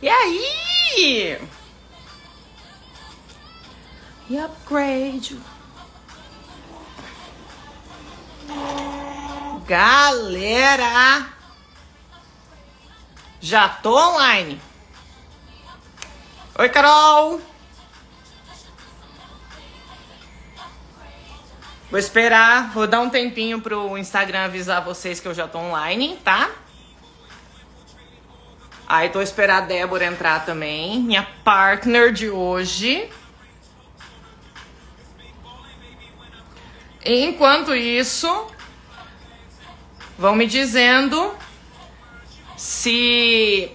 E aí? E upgrade. Galera, já tô online. Oi, Carol. Vou esperar, vou dar um tempinho pro Instagram avisar vocês que eu já tô online, tá? Aí tô esperando a Débora entrar também, minha partner de hoje. Enquanto isso, vão me dizendo se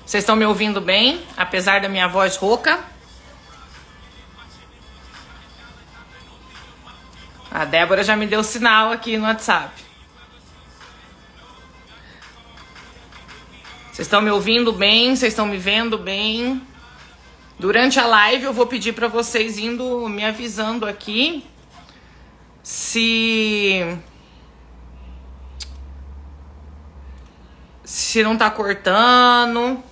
vocês estão me ouvindo bem, apesar da minha voz rouca. A Débora já me deu sinal aqui no WhatsApp. Vocês estão me ouvindo bem? Vocês estão me vendo bem? Durante a live eu vou pedir para vocês indo me avisando aqui se não tá cortando.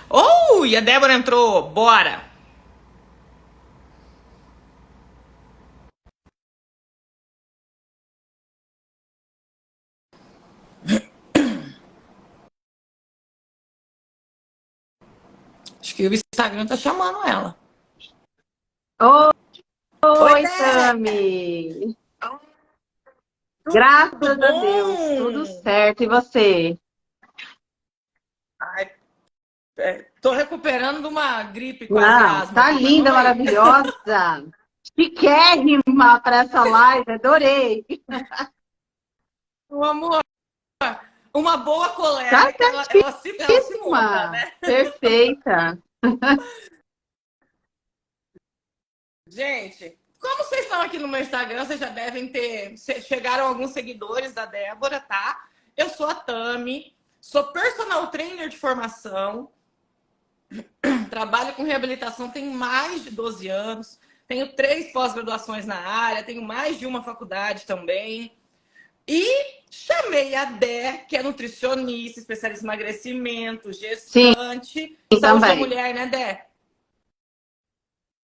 Oh, e a Débora entrou. Bora! Acho que o Instagram tá chamando ela. Oi, Tami! Graças a Deus, tudo certo. E você? Ai, tô recuperando de uma gripe quase asma. Tá linda, maravilhosa. Chiquérrima para essa live, adorei. Meu amor, uma boa colega, Tá que ela se monta, né? Perfeita. Gente, como vocês estão aqui no meu Instagram, vocês já devem ter... Chegaram alguns seguidores da Débora, tá? Eu sou a Tami, sou personal trainer de formação, trabalho com reabilitação tem mais de 12 anos, tenho 3 pós-graduações na área, tenho mais de uma faculdade também. E chamei a Dé, que é nutricionista, especialista em emagrecimento, gestante. Sim, Saúde da também. mulher, né, Dé?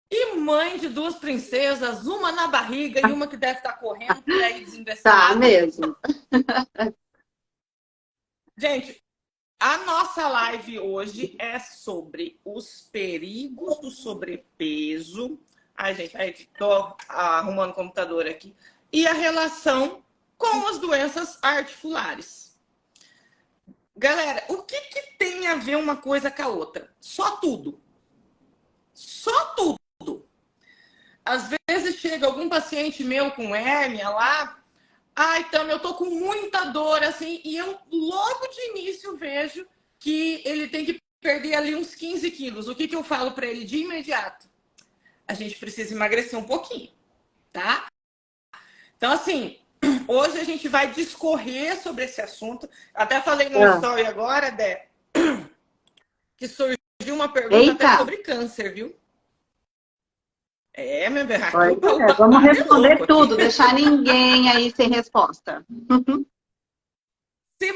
E mãe de 2 princesas, uma na barriga e uma que deve estar correndo por aí desinvestada. Tá mesmo. Gente, a nossa live hoje é sobre os perigos do sobrepeso. Ai, gente, aí tô arrumando o computador aqui. E a relação com as doenças articulares. Galera, o que tem a ver uma coisa com a outra? Só tudo. Só tudo. Às vezes chega algum paciente meu com hérnia lá, então eu tô com muita dor, assim, e eu logo de início vejo que ele tem que perder ali uns 15 quilos. O que eu falo para ele de imediato? A gente precisa emagrecer um pouquinho, tá? Então, assim, hoje a gente vai discorrer sobre esse assunto. Até falei no story agora, Dé, que surgiu uma pergunta até sobre câncer, viu? Meu bem, vamos responder tudo, deixar ninguém aí sem resposta. Se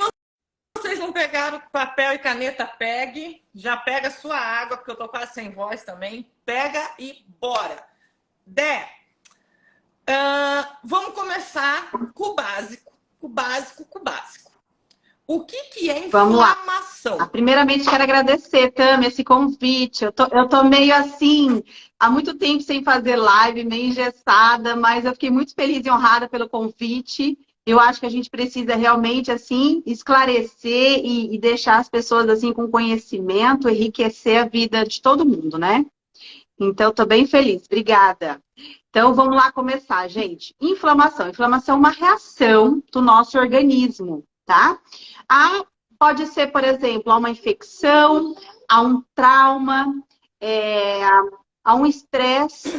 vocês não pegaram papel e caneta, pegue. Já pega sua água, porque eu tô quase sem voz também. Pega e bora. Dé, vamos começar com o básico. O básico. O que é inflamação? Vamos lá. Primeiramente, quero agradecer, Tami, esse convite. Eu tô meio assim, há muito tempo sem fazer live, meio engessada, mas eu fiquei muito feliz e honrada pelo convite. Eu acho que a gente precisa realmente, assim, esclarecer e deixar as pessoas, assim, com conhecimento, enriquecer a vida de todo mundo, né? Então, estou bem feliz. Obrigada. Então, vamos lá começar, gente. Inflamação. Inflamação é uma reação do nosso organismo, tá? Pode ser, por exemplo, a uma infecção, a um trauma, a um estresse,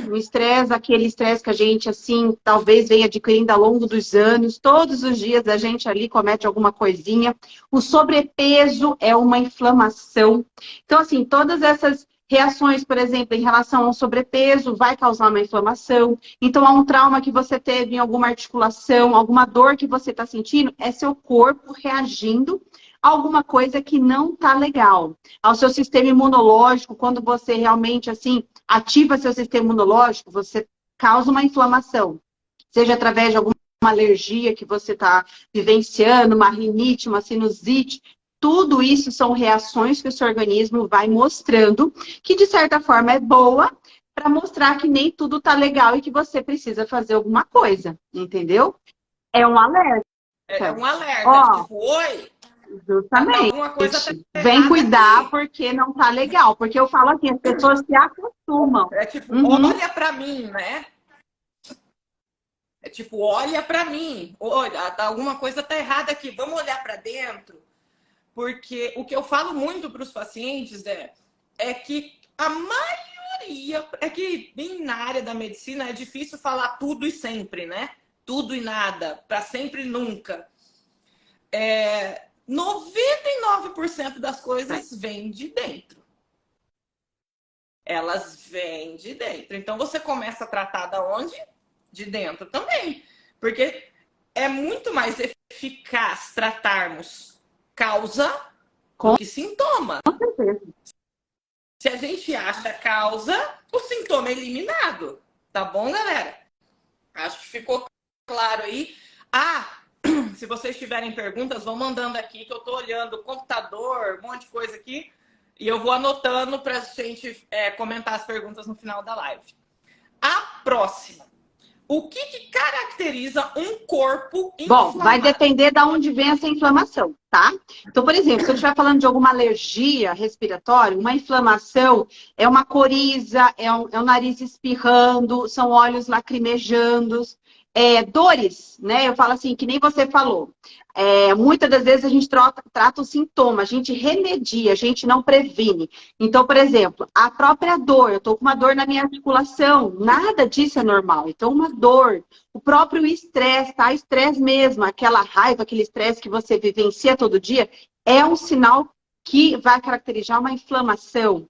aquele estresse que a gente, assim, talvez venha adquirindo ao longo dos anos. Todos os dias a gente ali comete alguma coisinha. O sobrepeso é uma inflamação. Então, assim, todas essas reações, por exemplo, em relação ao sobrepeso, vai causar uma inflamação. Então, há um trauma que você teve em alguma articulação, alguma dor que você está sentindo, é seu corpo reagindo alguma coisa que não tá legal. Ao seu sistema imunológico, quando você realmente, assim, ativa seu sistema imunológico, você causa uma inflamação. Seja através de alguma alergia que você está vivenciando, uma rinite, uma sinusite. Tudo isso são reações que o seu organismo vai mostrando, que de certa forma é boa, para mostrar que nem tudo tá legal e que você precisa fazer alguma coisa, entendeu? É um alerta. É um alerta, Ó, tipo, oi, justamente. alguma coisa tá Vem errada cuidar aqui. porque não tá legal. Porque eu falo assim, as pessoas se acostumam. É tipo, Uhum. olha pra mim, né? É tipo, olha pra mim. Olha, alguma coisa tá errada aqui. Vamos olhar pra dentro. Porque o que eu falo muito para os pacientes é que a maioria, é que bem na área da medicina é difícil falar tudo e sempre, né? Tudo e nada, para sempre e nunca. 99% das coisas vêm de dentro. Elas vêm de dentro. Então você começa a tratar da onde? De dentro também. Porque é muito mais eficaz tratarmos causa do Com que sintoma. certeza. Se a gente acha a causa, o sintoma é eliminado. Tá bom, galera? Acho que ficou claro aí. Ah, se vocês tiverem perguntas, vão mandando aqui, que eu tô olhando o computador, um monte de coisa aqui, e eu vou anotando para a gente comentar as perguntas no final da live. A próxima. O que caracteriza um corpo Bom, vai inflamado? depender de onde vem essa inflamação, tá? Então, por exemplo, se eu estiver falando de alguma alergia respiratória, uma inflamação é uma coriza, é um nariz espirrando, são olhos lacrimejando, dores, né? Eu falo assim, que nem você falou. Muitas das vezes a gente trata o sintoma, a gente remedia, a gente não previne. Então, por exemplo, a própria dor, eu estou com uma dor na minha articulação, nada disso é normal. Então, uma dor, o próprio estresse, tá? Estresse mesmo, aquela raiva, aquele estresse que você vivencia todo dia, é um sinal que vai caracterizar uma inflamação.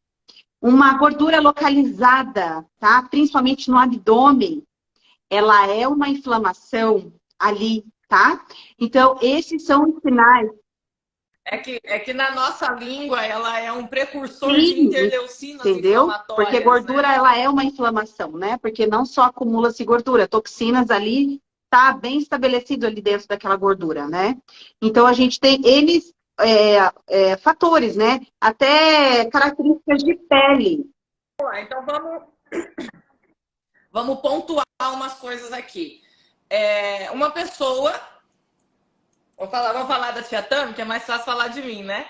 Uma gordura localizada, tá? Principalmente no abdômen, ela é uma inflamação ali, tá? Então, esses são os sinais. É que na nossa língua ela é um precursor de Sim, interleucinas entendeu? Porque inflamatórias, gordura, né? ela é uma inflamação, né? Porque não só acumula-se gordura, toxinas ali, tá bem estabelecido ali dentro daquela gordura, né? Então, a gente tem N fatores, né? Até características de pele. Então vamos pontuar umas coisas aqui. Uma pessoa, vamos falar da tia Tami, que é mais fácil falar de mim, né?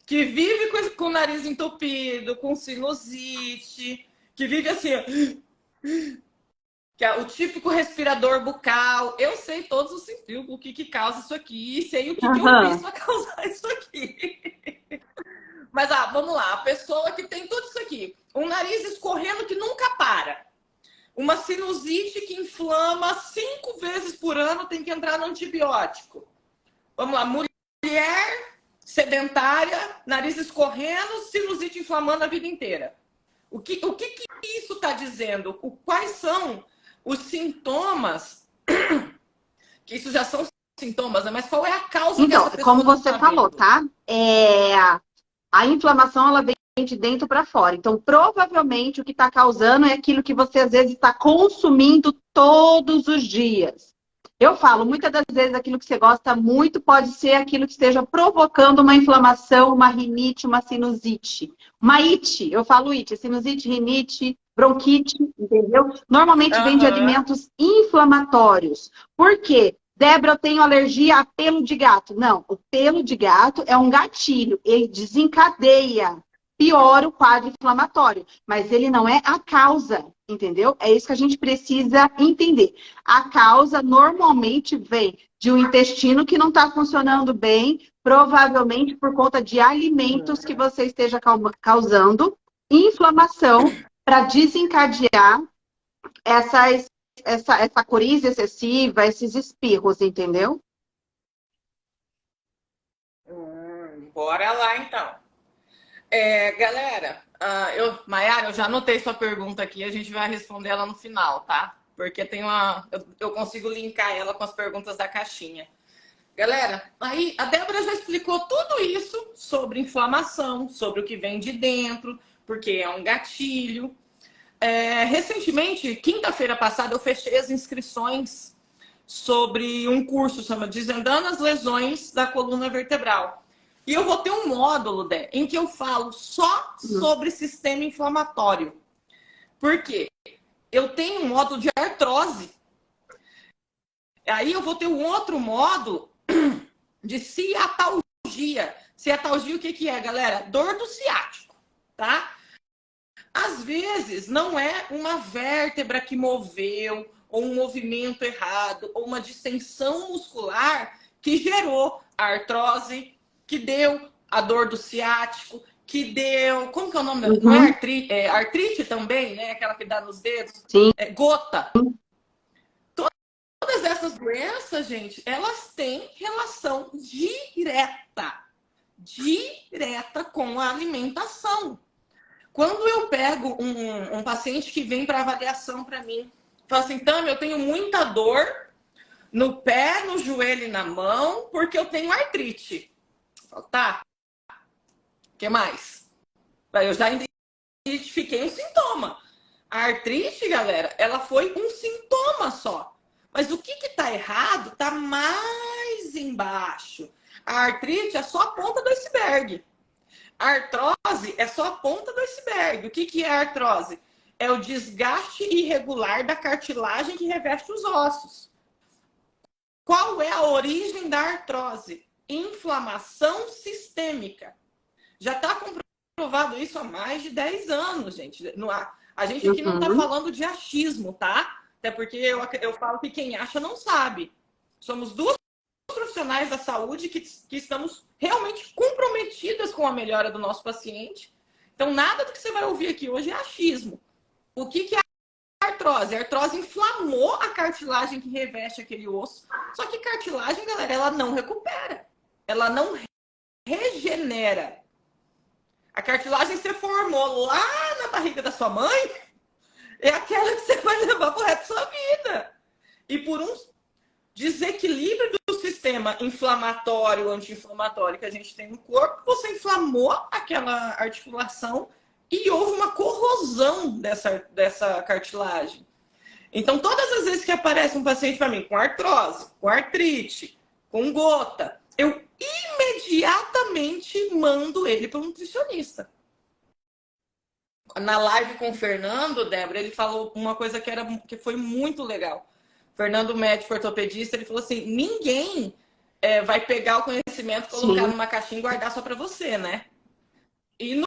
Que vive com o nariz entupido, com sinusite, que vive assim, ó, que é o típico respirador bucal. Eu sei todos os sintomas, o que causa isso aqui, e sei o que eu fiz Aham. para causar isso aqui. Mas vamos lá, a pessoa que tem tudo isso aqui, um nariz escorrendo que nunca para, uma sinusite que inflama 5 vezes por ano, tem que entrar no antibiótico. Vamos lá, mulher sedentária, nariz escorrendo, sinusite inflamando a vida inteira. O que isso está dizendo? Quais são os sintomas? Que isso já são sintomas, né? Mas qual é a causa que Então, essa pessoa como não você está falou, vendo? tá? A inflamação, ela vem de dentro para fora. Então, provavelmente, o que está causando é aquilo que você, às vezes, está consumindo todos os dias. Eu falo, muitas das vezes, aquilo que você gosta muito pode ser aquilo que esteja provocando uma inflamação, uma rinite, uma sinusite. Uma ite, eu falo ite, sinusite, rinite, bronquite, entendeu? Normalmente vem de Aham. alimentos inflamatórios. Por quê? Débora, eu tenho alergia a pelo de gato. Não, o pelo de gato é um gatilho. Ele desencadeia, piora o quadro inflamatório. Mas ele não é a causa, entendeu? É isso que a gente precisa entender. A causa normalmente vem de um intestino que não está funcionando bem, provavelmente por conta de alimentos que você esteja causando inflamação para desencadear essa coriza excessiva, esses espirros, entendeu? Bora lá, então. Galera, Maiara, eu já anotei sua pergunta aqui, a gente vai responder ela no final, tá? Porque tem eu consigo linkar ela com as perguntas da caixinha. Galera, aí a Débora já explicou tudo isso sobre inflamação, sobre o que vem de dentro, porque é um gatilho. Recentemente, quinta-feira passada, eu fechei as inscrições sobre um curso chamado Desvendando as Lesões da Coluna Vertebral. E eu vou ter um módulo, Dé, em que eu falo só sobre sistema inflamatório. Por quê? Eu tenho um módulo de artrose. Aí eu vou ter um outro módulo de ciatalgia. Ciatalgia, o que é, galera? Dor do ciático, tá? Às vezes, não é uma vértebra que moveu, ou um movimento errado, ou uma distensão muscular que gerou a artrose, que deu a dor do ciático, que deu... Como que é o nome? Não é artrite, artrite também, né? Aquela que dá nos dedos. Sim. Gota. Todas essas doenças, gente, elas têm relação direta com a alimentação. Quando eu pego um paciente que vem para avaliação para mim, fala assim, Tami, eu tenho muita dor no pé, no joelho e na mão, porque eu tenho artrite. Eu falo, tá, o que mais? Eu já identifiquei um sintoma. A artrite, galera, ela foi um sintoma só. Mas o que está errado está mais embaixo. A artrite é só a ponta do iceberg. A artrose é só a ponta do iceberg. O que é a artrose? É o desgaste irregular da cartilagem que reveste os ossos. Qual é a origem da artrose? Inflamação sistêmica. Já está comprovado isso há mais de 10 anos, gente. A gente aqui não está falando de achismo, tá? Até porque eu falo que quem acha não sabe. Somos duas profissionais da saúde que estamos realmente comprometidas com a melhora do nosso paciente. Então, nada do que você vai ouvir aqui hoje é achismo. O que é a artrose? A artrose inflamou a cartilagem que reveste aquele osso. Só que cartilagem, galera, ela não recupera. Ela não regenera. A cartilagem que você formou lá na barriga da sua mãe é aquela que você vai levar pro resto da sua vida. E por um desequilíbrio do sistema inflamatório, anti-inflamatório que a gente tem no corpo, você inflamou aquela articulação e houve uma corrosão dessa cartilagem. Então, todas as vezes que aparece um paciente para mim com artrose, com artrite, com gota, eu imediatamente mando ele para um nutricionista. Na live com o Fernando, Débora, ele falou uma coisa que foi muito legal. Fernando, médico ortopedista, ele falou assim, ninguém vai pegar o conhecimento, colocar numa caixinha e guardar só para você, né? E no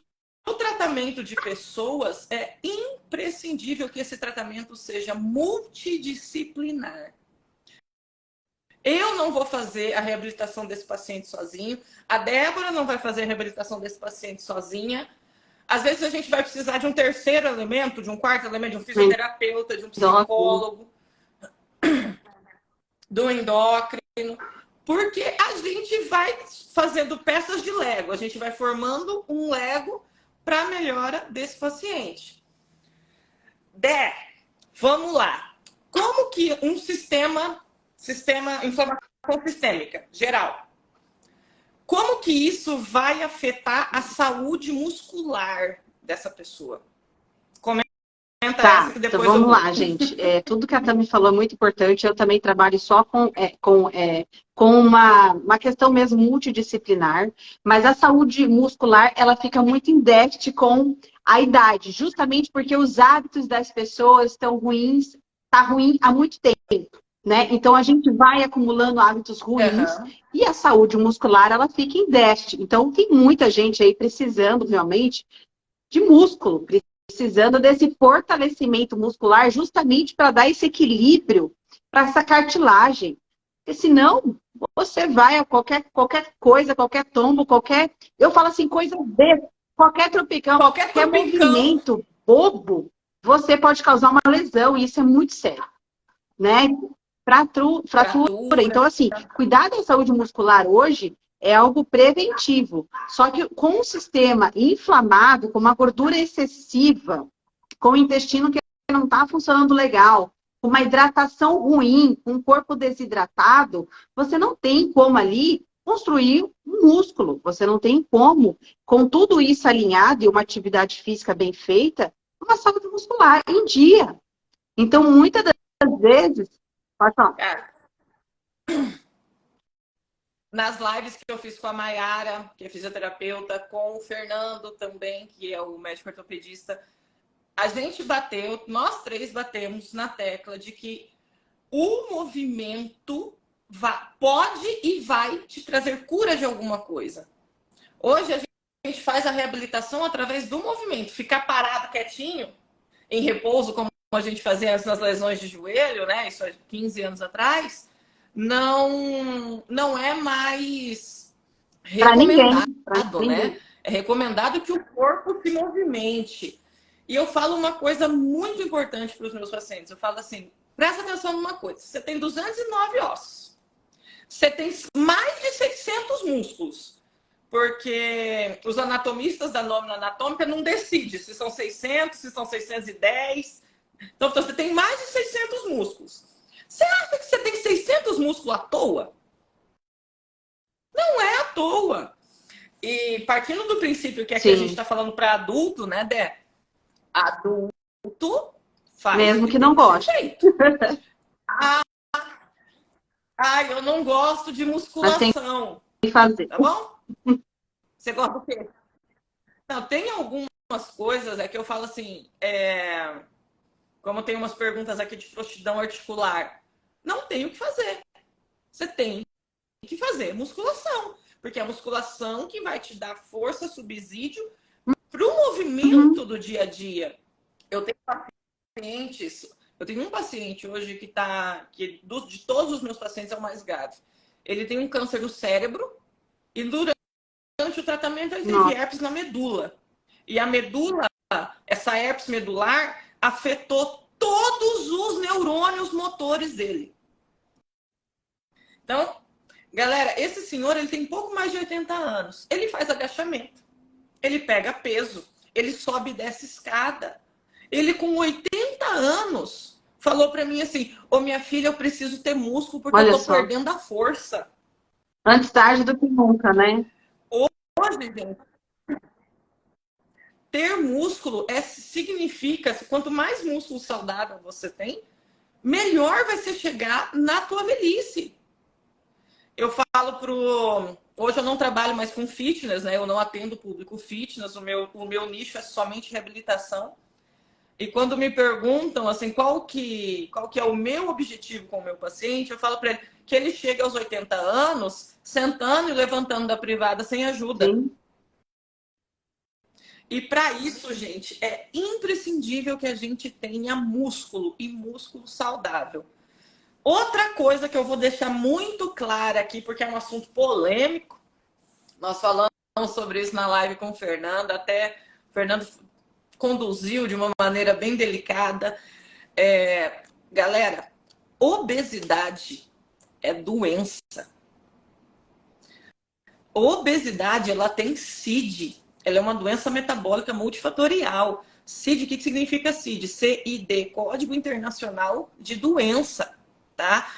tratamento de pessoas, é imprescindível que esse tratamento seja multidisciplinar. Eu não vou fazer a reabilitação desse paciente sozinho. A Débora não vai fazer a reabilitação desse paciente sozinha. Às vezes a gente vai precisar de um terceiro elemento, de um quarto elemento, de um fisioterapeuta, de um psicólogo, do endócrino. Porque a gente vai fazendo peças de Lego. A gente vai formando um Lego para a melhora desse paciente. Dé, vamos lá. Como que um sistema inflamação sistêmica geral, como que isso vai afetar a saúde muscular dessa pessoa? Comenta essa que depois então vamos lá, gente. Tudo que a Tami falou é muito importante. Eu também trabalho só com uma questão mesmo multidisciplinar, mas a saúde muscular, ela fica muito em déficit com a idade, justamente porque os hábitos das pessoas estão ruins, tá ruim há muito tempo. Né? Então, a gente vai acumulando hábitos ruins e a saúde muscular, ela fica em déficit. Então, tem muita gente aí precisando realmente de músculo, precisando desse fortalecimento muscular justamente para dar esse equilíbrio para essa cartilagem. Porque senão, você vai a qualquer coisa, qualquer tombo, eu falo assim, coisa qualquer tropicão, qualquer movimento bobo, você pode causar uma lesão e isso é muito sério, né? Fratura. Então, assim, cuidar da saúde muscular hoje é algo preventivo. Só que com um sistema inflamado, com uma gordura excessiva, com o intestino que não está funcionando legal, uma hidratação ruim, um corpo desidratado, você não tem como ali construir um músculo. Você não tem como, com tudo isso alinhado e uma atividade física bem feita, uma saúde muscular em dia. Então, muitas das vezes... Pode falar. Nas lives que eu fiz com a Mayara, que é fisioterapeuta, com o Fernando também, que é o médico ortopedista, a gente bateu, nós três batemos na tecla de que o movimento pode e vai te trazer cura de alguma coisa. Hoje a gente faz a reabilitação através do movimento. Ficar parado quietinho, em repouso, como a gente fazia antes nas lesões de joelho, né? Isso há 15 anos atrás, não é mais recomendado, né? É recomendado que o corpo se movimente. E eu falo uma coisa muito importante para os meus pacientes. Eu falo assim, presta atenção numa coisa. Você tem 209 ossos. Você tem mais de 600 músculos. Porque os anatomistas da nómina anatômica não decidem se são 600, se são 610. Então, você tem mais de 600 músculos. Você acha que você tem 600 músculos à toa? Não é à toa. E partindo do princípio que aqui a gente está falando para adulto, né, Dé? Adulto faz mesmo que não goste. Eu não gosto de musculação. Tem que fazer. Tá bom? Você gosta do quê? Não, tem algumas coisas que eu falo assim, como tem umas perguntas aqui de frouxidão articular. Não tem o que fazer. Você tem que fazer musculação. Porque é a musculação que vai te dar força, subsídio para o movimento do dia a dia. Eu tenho um paciente hoje que de todos os meus pacientes é o mais grave. Ele tem um câncer no cérebro e durante o tratamento ele teve herpes na medula. E a medula, essa herpes medular, afetou todos os neurônios motores dele. Então, galera, esse senhor ele tem pouco mais de 80 anos. Ele faz agachamento. Ele pega peso, ele sobe e desce escada. Ele, com 80 anos, falou pra mim assim, minha filha, eu preciso ter músculo porque eu tô perdendo a força. Antes tarde do que nunca, né? Hoje, gente, ter músculo significa, quanto mais músculo saudável você tem, melhor vai ser chegar na tua velhice. Eu falo hoje eu não trabalho mais com fitness, né? Eu não atendo público fitness, o meu nicho é somente reabilitação. E quando me perguntam assim, qual que é o meu objetivo com o meu paciente, eu falo para ele que ele chega aos 80 anos sentando e levantando da privada sem ajuda. Sim. E para isso, gente, é imprescindível que a gente tenha músculo e músculo saudável. Outra coisa que eu vou deixar muito clara aqui, porque é um assunto polêmico, nós falamos sobre isso na live com o Fernando, até o Fernando conduziu de uma maneira bem delicada. Galera, obesidade é doença. Obesidade, ela tem CID, ela é uma doença metabólica multifatorial. CID, o que significa CID? CID, Código Internacional de Doença. Tá?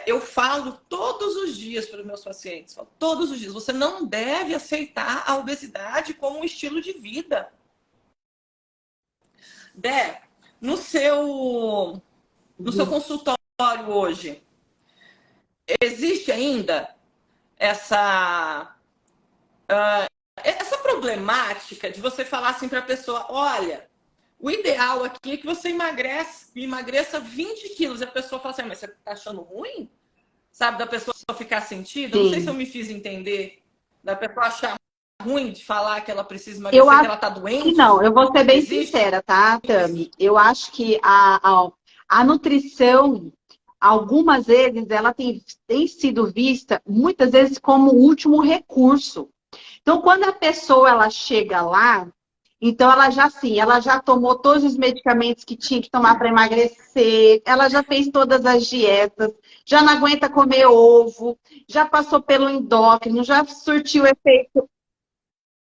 Eu falo todos os dias para os meus pacientes, todos os dias, você não deve aceitar a obesidade como um estilo de vida. Dé, no seu consultório hoje, existe ainda essa problemática de você falar assim para a pessoa, olha, o ideal aqui é que você emagreça 20 quilos. E a pessoa fala assim, mas você tá achando ruim? Sabe, da pessoa ficar sentida? Sim. Não sei se eu me fiz entender. Da pessoa achar ruim de falar que ela precisa emagrecer, que ela tá doente. Não, eu vou ser bem sincera, tá, Tami? Eu acho que a nutrição, algumas vezes, ela tem sido vista, muitas vezes, como o último recurso. Então, quando a pessoa ela chega lá, então, ela já tomou todos os medicamentos que tinha que tomar para emagrecer, ela já fez todas as dietas, já não aguenta comer ovo, já passou pelo endócrino, já surtiu efeito...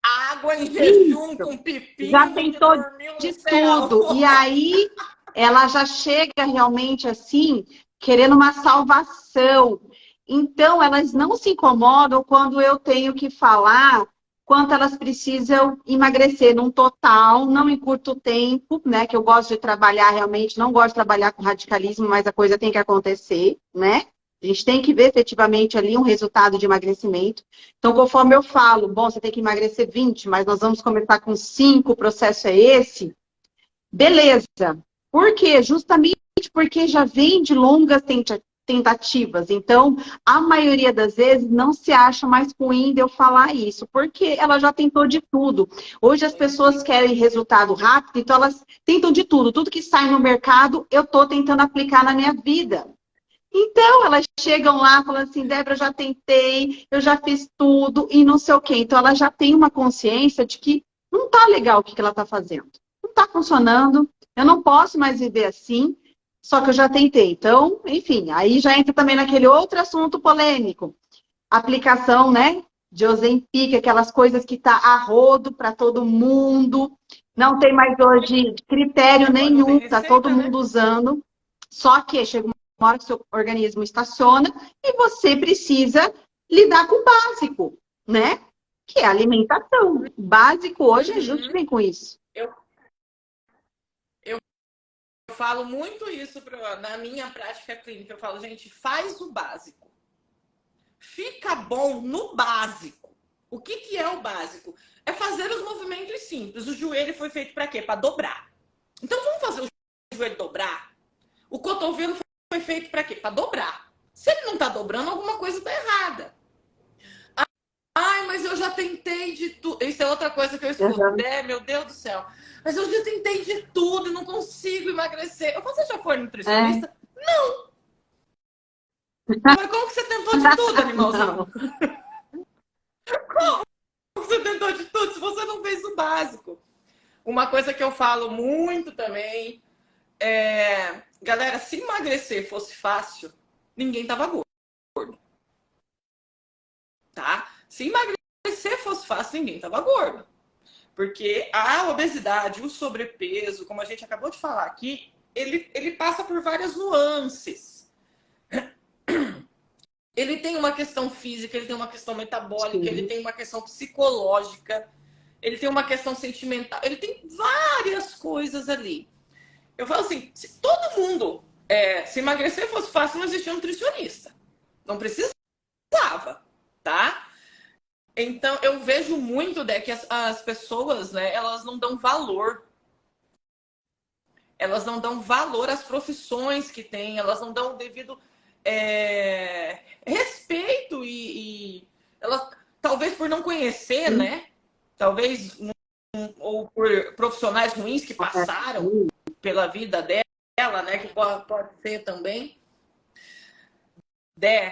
Água em jejum com pepino, já tentou de tudo. E aí, ela já chega realmente assim, querendo uma salvação. Então, elas não se incomodam quando eu tenho que falar quanto elas precisam emagrecer num total, não em curto tempo, né? Que eu gosto de trabalhar realmente, não gosto de trabalhar com radicalismo, mas a coisa tem que acontecer, né? A gente tem que ver efetivamente ali um resultado de emagrecimento. Então, conforme eu falo, bom, você tem que emagrecer 20, mas nós vamos começar com 5, o processo é esse. Beleza. Por quê? Justamente porque já vem de longas tentativas. Então, a maioria das vezes não se acha mais ruim de eu falar isso, porque ela já tentou de tudo. Hoje as pessoas querem resultado rápido, então elas tentam de tudo. Tudo que sai no mercado, eu estou tentando aplicar na minha vida. Então, elas chegam lá e falam assim, Débora, eu já tentei, eu já fiz tudo e não sei o quê. Então, ela já tem uma consciência de que não está legal o que ela está fazendo. Não está funcionando, eu não posso mais viver assim, só que eu já tentei. Então, enfim, aí já entra também naquele outro assunto polêmico. Aplicação, né, de Ozempic, aquelas coisas que tá a rodo para todo mundo. Não tem mais hoje critério Agora não tem nenhum, está todo receita, né? mundo usando. Só que chega uma hora que seu organismo estaciona e você precisa lidar com o básico, né? Que é a alimentação. O básico hoje é junto Uhum. bem com isso. Eu falo muito isso na minha prática clínica. Eu falo, gente, faz o básico. Fica bom no básico. O que é o básico? É fazer os movimentos simples. O joelho foi feito para quê? Para dobrar. Então vamos fazer o joelho dobrar? O cotovelo foi feito para quê? Para dobrar. Se ele não está dobrando, alguma coisa está errada. Ai, mas eu já tentei de tudo. Isso é outra coisa que eu escuto. Uhum. Meu Deus do céu. Mas eu já tentei de tudo e não consigo emagrecer. Eu falo, você já foi nutricionista? É. Não. Mas como que você tentou de tudo, animalzinho? Não. Como você tentou de tudo se você não fez o básico? Uma coisa que eu falo muito também é... Galera, se emagrecer fosse fácil, ninguém tava gordo. Tá? Se emagrecer fosse fácil, ninguém tava gordo. Porque a obesidade, o sobrepeso, como a gente acabou de falar aqui, ele passa por várias nuances. Ele tem uma questão física, ele tem uma questão metabólica, Sim. ele tem uma questão psicológica, ele tem uma questão sentimental, ele tem várias coisas ali. Eu falo assim, se todo mundo se emagrecer fosse fácil, não existia um nutricionista. Não precisava, tá? Então, eu vejo muito que as pessoas, né, elas não dão valor. Elas não dão valor às profissões que têm, elas não dão o devido respeito e elas, talvez por não conhecer, né? Talvez ou por profissionais ruins que passaram pela vida dela, né? Que pode ser também.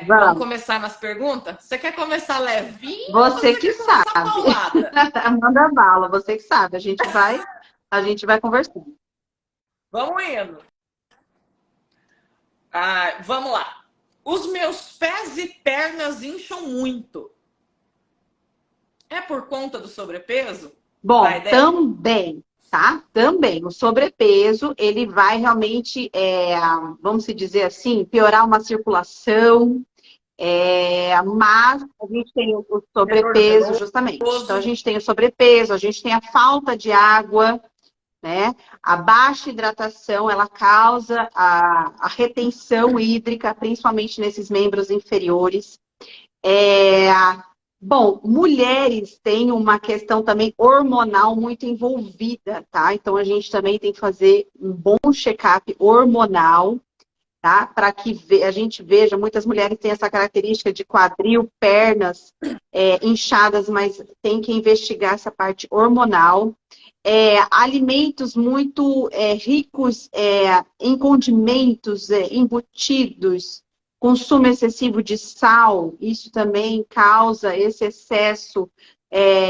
Vamos começar nas perguntas? Você quer começar levinho você ou você que quer começar sabe. paulada? Manda bala, você que sabe. A gente vai conversando. Vamos indo. Vamos lá. Os meus pés e pernas incham muito. É por conta do sobrepeso? Bom, também, tá? Também. O sobrepeso, ele vai realmente, vamos dizer assim, piorar uma circulação, mas a gente tem o sobrepeso, justamente. Então, a gente tem o sobrepeso, a gente tem a falta de água, né? A baixa hidratação, ela causa a retenção hídrica, principalmente nesses membros inferiores. Bom, mulheres têm uma questão também hormonal muito envolvida, tá? Então, a gente também tem que fazer um bom check-up hormonal, tá? Para que a gente veja, muitas mulheres têm essa característica de quadril, pernas inchadas, mas tem que investigar essa parte hormonal. Alimentos muito ricos em condimentos, embutidos, consumo excessivo de sal, isso também causa esse excesso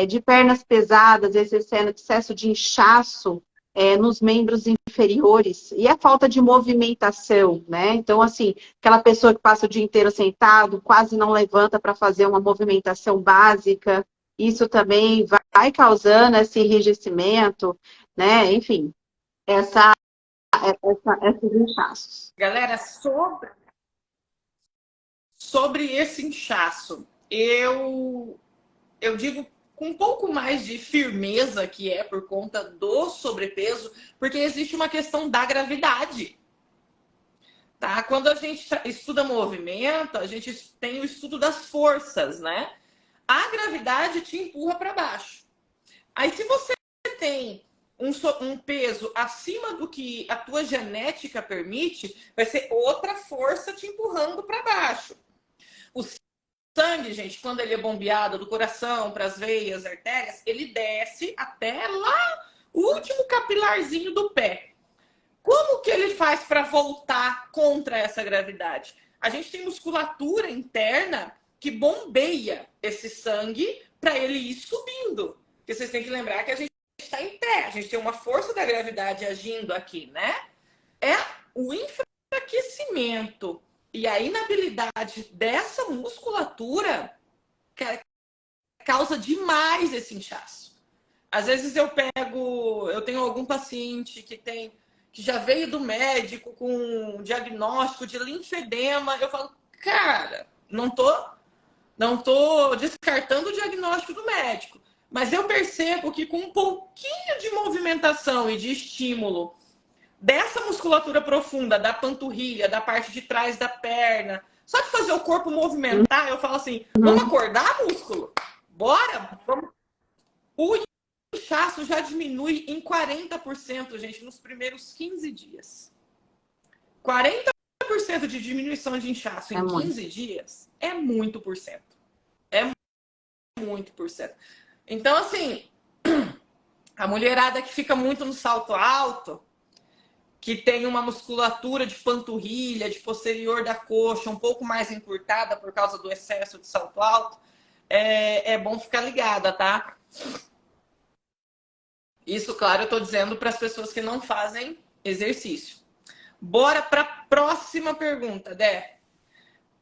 de pernas pesadas, esse excesso de inchaço nos membros inferiores. E a falta de movimentação, né? Então, assim, aquela pessoa que passa o dia inteiro sentado, quase não levanta para fazer uma movimentação básica, isso também vai causando esse enrijecimento, né? Enfim, esses inchaços. Galera, sobre esse inchaço, eu digo com um pouco mais de firmeza que é por conta do sobrepeso, porque existe uma questão da gravidade. Tá? Quando a gente estuda movimento, a gente tem o estudo das forças, né? A gravidade te empurra para baixo. Aí, se você tem um peso acima do que a tua genética permite, vai ser outra força te empurrando para baixo. O sangue, gente, quando ele é bombeado do coração para as veias, artérias, ele desce até lá o último capilarzinho do pé. Como que ele faz para voltar contra essa gravidade? A gente tem musculatura interna que bombeia esse sangue para ele ir subindo. Porque vocês têm que lembrar que a gente está em pé, a gente tem uma força da gravidade agindo aqui, né? É o enfraquecimento e a inabilidade dessa musculatura que causa demais esse inchaço. Às vezes eu tenho algum paciente que já veio do médico com um diagnóstico de linfedema, eu falo, cara, não tô descartando o diagnóstico do médico, mas eu percebo que com um pouquinho de movimentação e de estímulo dessa musculatura profunda, da panturrilha, da parte de trás da perna, só de fazer o corpo movimentar, eu falo assim, vamos acordar, músculo? Bora? Vamos. O inchaço já diminui em 40%, gente, nos primeiros 15 dias. 40% de diminuição de inchaço em 15 dias é muito por cento. É muito por cento. Então, assim, a mulherada que fica muito no salto alto, que tem uma musculatura de panturrilha, de posterior da coxa, um pouco mais encurtada por causa do excesso de salto alto, é bom ficar ligada, tá? Isso, claro, eu estou dizendo para as pessoas que não fazem exercício. Bora para a próxima pergunta, Dé.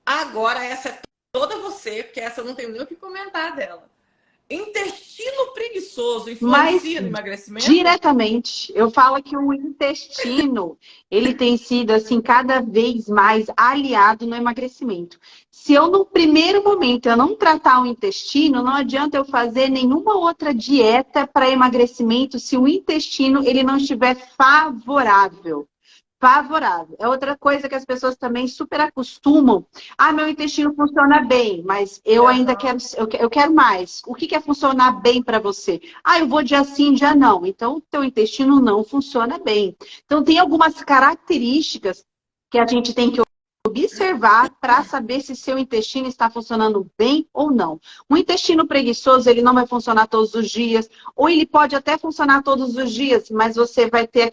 Agora, essa é toda você, porque essa eu não tenho nem o que comentar dela. Intestino preguiçoso influencia no emagrecimento? Diretamente. Eu falo que o intestino, ele tem sido, assim, cada vez mais aliado no emagrecimento. Se eu, no primeiro momento, eu não tratar o intestino, não adianta eu fazer nenhuma outra dieta para emagrecimento se o intestino, ele não estiver favorável. Favorável. É outra coisa que as pessoas também super acostumam. Ah, meu intestino funciona bem, mas eu ainda quero, eu quero mais. O que é funcionar bem para você? Ah, eu vou dia sim, dia não. Então, o teu intestino não funciona bem. Então, tem algumas características que a gente tem que observar para saber se seu intestino está funcionando bem ou não. O intestino preguiçoso, ele não vai funcionar todos os dias, ou ele pode até funcionar todos os dias, mas você vai ter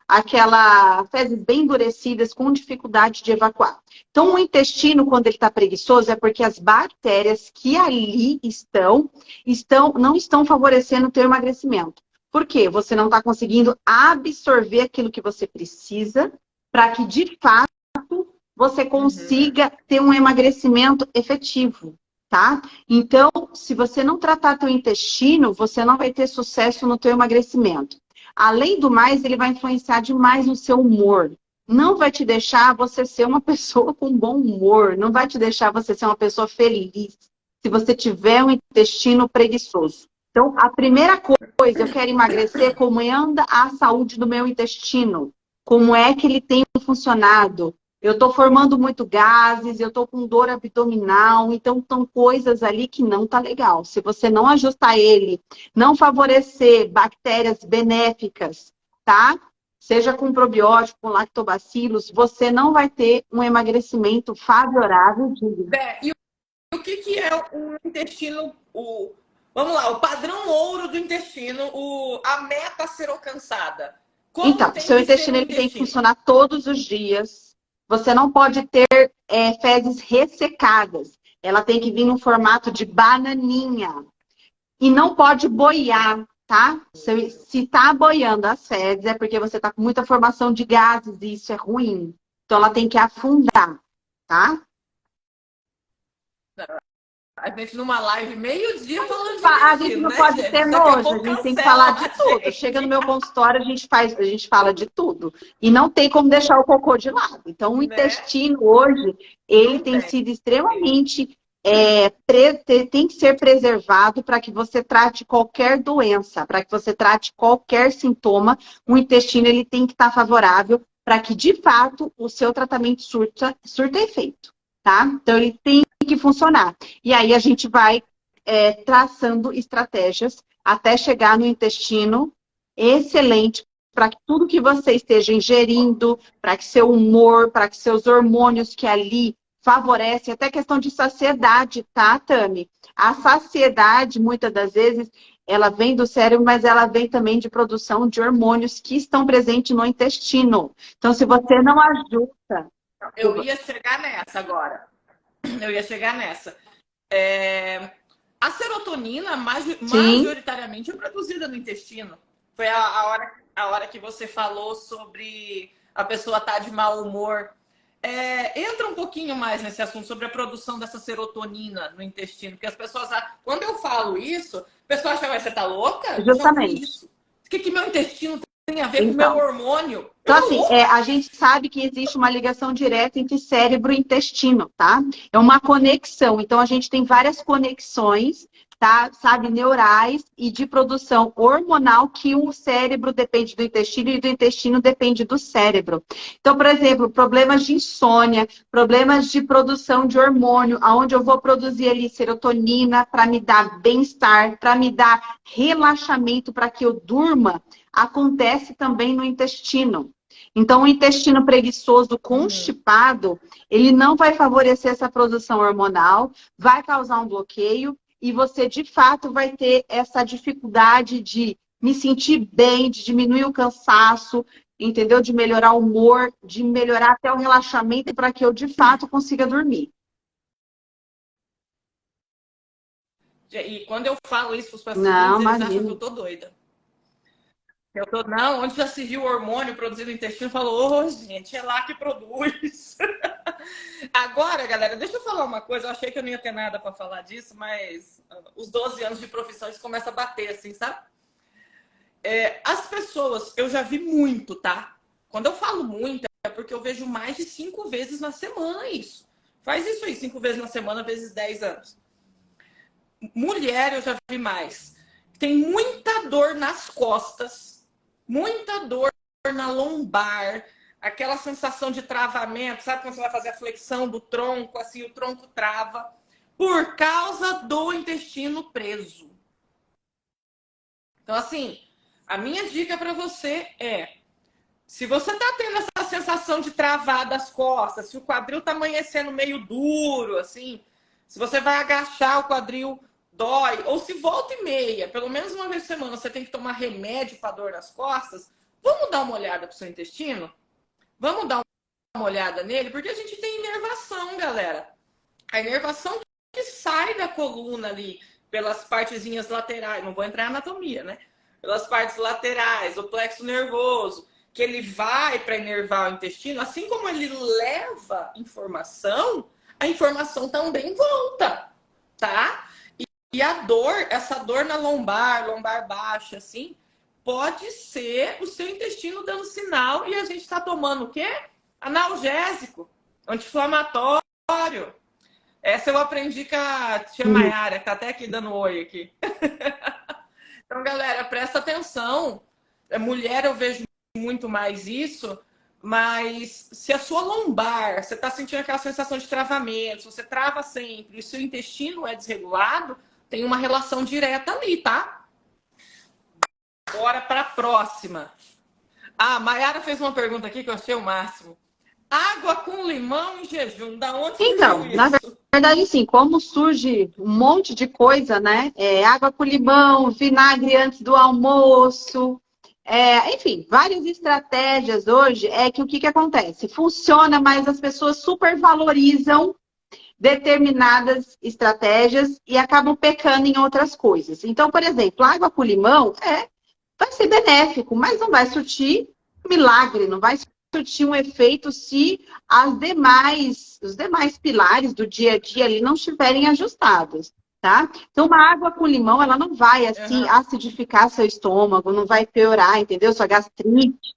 aquela fezes bem endurecidas com dificuldade de evacuar. Então, o intestino, quando ele está preguiçoso, é porque as bactérias que ali não estão favorecendo o teu emagrecimento. Por quê? Você não está conseguindo absorver aquilo que você precisa para que, de fato, você consiga ter um emagrecimento efetivo, tá? Então, se você não tratar teu intestino, você não vai ter sucesso no teu emagrecimento. Além do mais, ele vai influenciar demais no seu humor. Não vai te deixar você ser uma pessoa com bom humor. Não vai te deixar você ser uma pessoa feliz. Se você tiver um intestino preguiçoso. Então, a primeira coisa, eu quero emagrecer, como anda a saúde do meu intestino? Como é que ele tem funcionado? Eu estou formando muito gases, eu estou com dor abdominal, então estão coisas ali que não tá legal. Se você não ajustar ele, não favorecer bactérias benéficas, tá? Seja com probiótico, com lactobacilos, você não vai ter um emagrecimento favorável. E o que é o intestino, vamos lá, o padrão ouro do intestino, a meta a ser alcançada? Como então, seu intestino ele tem que funcionar todos os dias. Você não pode ter fezes ressecadas. Ela tem que vir no formato de bananinha. E não pode boiar, tá? Se tá boiando as fezes, é porque você tá com muita formação de gases e isso é ruim. Então, ela tem que afundar, tá? A gente numa live meio-dia falando de A gente intestino, não né, pode gente? ter Daqui a nojo, a pouco gente tem que cancela falar de a tudo. gente. Chega no meu consultório, a gente fala de tudo. E não tem como deixar o cocô de lado. Então, o Né? intestino hoje, ele Não tem tem. sido extremamente tem que ser preservado para que você trate qualquer doença, para que você trate qualquer sintoma. O intestino ele tem que estar favorável para que, de fato, o seu tratamento surta efeito, tá? Então, ele tem que funcionar. E aí a gente vai traçando estratégias até chegar no intestino excelente para que tudo que você esteja ingerindo, para que seu humor, para que seus hormônios que ali favorecem, até questão de saciedade, tá, Tami? A saciedade, muitas das vezes, ela vem do cérebro, mas ela vem também de produção de hormônios que estão presentes no intestino. Então, se você não ajuda... Eu ia chegar nessa agora. Eu ia chegar nessa. A serotonina, Sim, majoritariamente, é produzida no intestino. Foi a hora que você falou sobre a pessoa estar de mau humor. Entra um pouquinho mais nesse assunto sobre a produção dessa serotonina no intestino, porque as pessoas, quando eu falo isso, a pessoa acha que você tá louca? Eu já ouvi justamente. isso. O que meu intestino tem a ver com o meu Então, hormônio? Eu Então, tô assim, louca? a gente sabe que existe uma ligação direta entre cérebro e intestino, tá? É uma conexão. Então, a gente tem várias conexões, tá? Sabe, neurais e de produção hormonal que o cérebro depende do intestino e do intestino depende do cérebro. Então, por exemplo, problemas de insônia, problemas de produção de hormônio, aonde eu vou produzir ali serotonina para me dar bem-estar, para me dar relaxamento, para que eu durma, acontece também no intestino. Então, o intestino preguiçoso, constipado, ele não vai favorecer essa produção hormonal, vai causar um bloqueio e você, de fato, vai ter essa dificuldade de me sentir bem, de diminuir o cansaço, entendeu? De melhorar o humor, de melhorar até o relaxamento para que eu, de fato, consiga dormir. E quando eu falo isso para os Não, pacientes, eles acham que eu imagina. tô doida. Não, onde já se viu o hormônio produzido no intestino, falou, ô, gente, é lá que produz. Agora, galera, deixa eu falar uma coisa. Eu achei que eu não ia ter nada para falar disso, mas os 12 anos de profissão isso começa a bater, assim, sabe? As pessoas, eu já vi muito, tá? Quando eu falo muito, é porque eu vejo mais de 5 vezes na semana isso. Faz isso aí, 5 vezes na semana, vezes 10 anos. Mulher, eu já vi mais. Tem muita dor nas costas, muita dor na lombar, aquela sensação de travamento, sabe quando você vai fazer a flexão do tronco, assim, o tronco trava, por causa do intestino preso. Então, assim, a minha dica para você se você tá tendo essa sensação de travar das costas, se o quadril tá amanhecendo meio duro, assim, se você vai agachar o quadril dói, ou se volta e meia, pelo menos uma vez por semana, você tem que tomar remédio para dor nas costas, vamos dar uma olhada pro seu intestino? Vamos dar uma olhada nele? Porque a gente tem inervação, galera. A inervação que sai da coluna ali, pelas partezinhas laterais, não vou entrar em anatomia, né? Pelas partes laterais, o plexo nervoso, que ele vai para inervar o intestino, assim como ele leva informação, a informação também volta, tá? E a dor, essa dor na lombar baixa, assim, pode ser o seu intestino dando sinal e a gente está tomando o quê? Analgésico, anti-inflamatório. Essa eu aprendi com a tia Maiara, que tá até aqui dando oi aqui. Então, galera, presta atenção. Mulher, eu vejo muito mais isso, mas se a sua lombar, você está sentindo aquela sensação de travamento, se você trava sempre e o seu intestino é desregulado, tem uma relação direta ali, tá? Bora para a próxima. Ah, Maiara fez uma pergunta aqui que eu achei o máximo. Água com limão em jejum, da onde surgiu Então, na isso? verdade, sim, como surge um monte de coisa, né? Água com limão, vinagre antes do almoço, enfim, várias estratégias hoje que o que, que acontece? Funciona, mas as pessoas supervalorizam determinadas estratégias e acabam pecando em outras coisas. Então, por exemplo, água com limão vai ser benéfico, mas não vai surtir milagre, não vai surtir um efeito se os demais pilares do dia a dia ali não estiverem ajustados, tá? Então, uma água com limão, ela não vai, assim, acidificar seu estômago, não vai piorar, entendeu? Sua gastrite.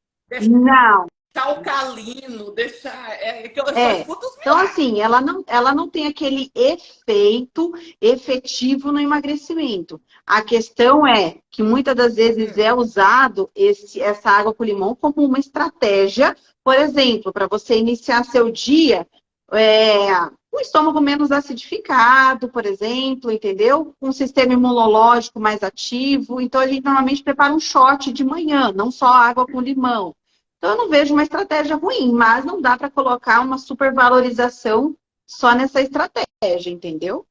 Não. Alcalino, deixar. Que eu só escuto os então, milagres. assim, ela não tem aquele efeito efetivo no emagrecimento. A questão é que muitas das vezes é usado essa água com limão como uma estratégia, por exemplo, para você iniciar seu dia com o estômago menos acidificado, por exemplo, entendeu? Com um sistema imunológico mais ativo. Então, a gente normalmente prepara um shot de manhã, não só água com limão. Então, eu não vejo uma estratégia ruim, mas não dá para colocar uma supervalorização só nessa estratégia, entendeu?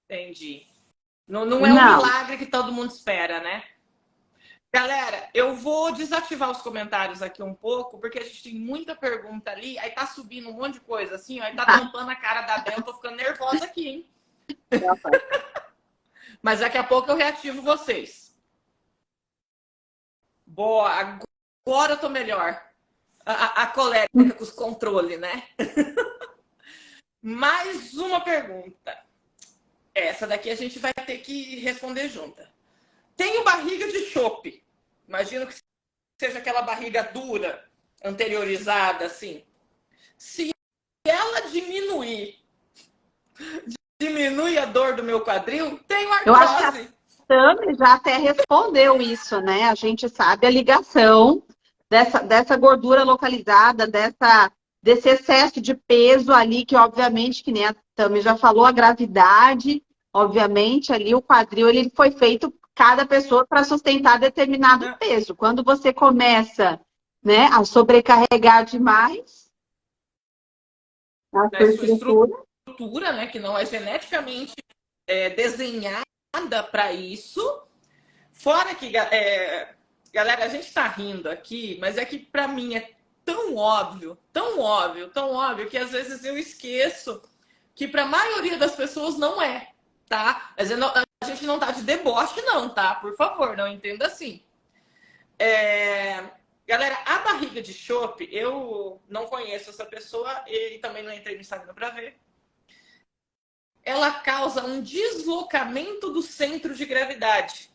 Entendi. Não é um milagre que todo mundo espera, né? Galera, eu vou desativar os comentários aqui um pouco, porque a gente tem muita pergunta ali, aí tá subindo um monte de coisa assim, ó, aí tá tampando a cara da Bel, eu tô ficando nervosa aqui, hein? Mas daqui a pouco eu reativo vocês. Boa, agora eu tô melhor. A colega com os controles, né? Mais uma pergunta. Essa daqui a gente vai ter que responder junta. Tenho barriga de chope. Imagino que seja aquela barriga dura, anteriorizada, assim. Se ela diminui a dor do meu quadril, tenho artrose. Eu acho que a Tami já até respondeu isso, né? A gente sabe a ligação dessa gordura localizada, desse excesso de peso ali, que obviamente, que nem a Tami já falou, a gravidade, obviamente, ali o quadril ele foi feito cada pessoa para sustentar determinado peso. Quando você começa, né, a sobrecarregar demais a sua estrutura, né, que não é geneticamente desenhada para isso. Fora que, galera, a gente está rindo aqui, mas é que para mim é tão óbvio, tão óbvio, tão óbvio, que às vezes eu esqueço que para a maioria das pessoas não é, tá? A gente não tá de deboche, não, tá? Por favor, não entenda assim. Galera, a barriga de chope, eu não conheço essa pessoa e também não entrei no Instagram para ver. Ela causa um deslocamento do centro de gravidade.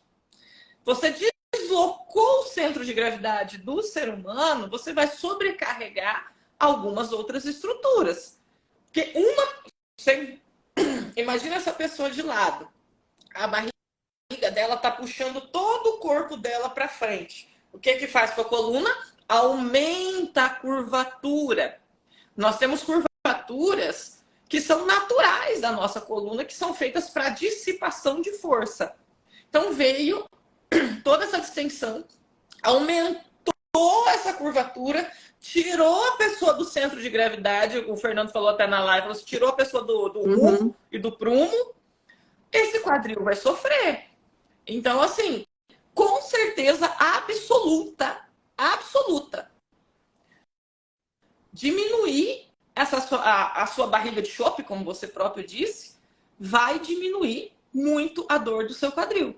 Você deslocou o centro de gravidade do ser humano, você vai sobrecarregar algumas outras estruturas. Porque você imagina essa pessoa de lado. A barriga dela tá puxando todo o corpo dela para frente. O que faz com a coluna? Aumenta a curvatura. Nós temos curvaturas que são naturais da nossa coluna, que são feitas para dissipação de força. Então veio toda essa distensão, aumentou essa curvatura, tirou a pessoa do centro de gravidade, o Fernando falou até na live, tirou a pessoa do rumo e do prumo, esse quadril vai sofrer. Então, assim, com certeza absoluta, diminuir a sua barriga de chope, como você próprio disse, vai diminuir muito a dor do seu quadril.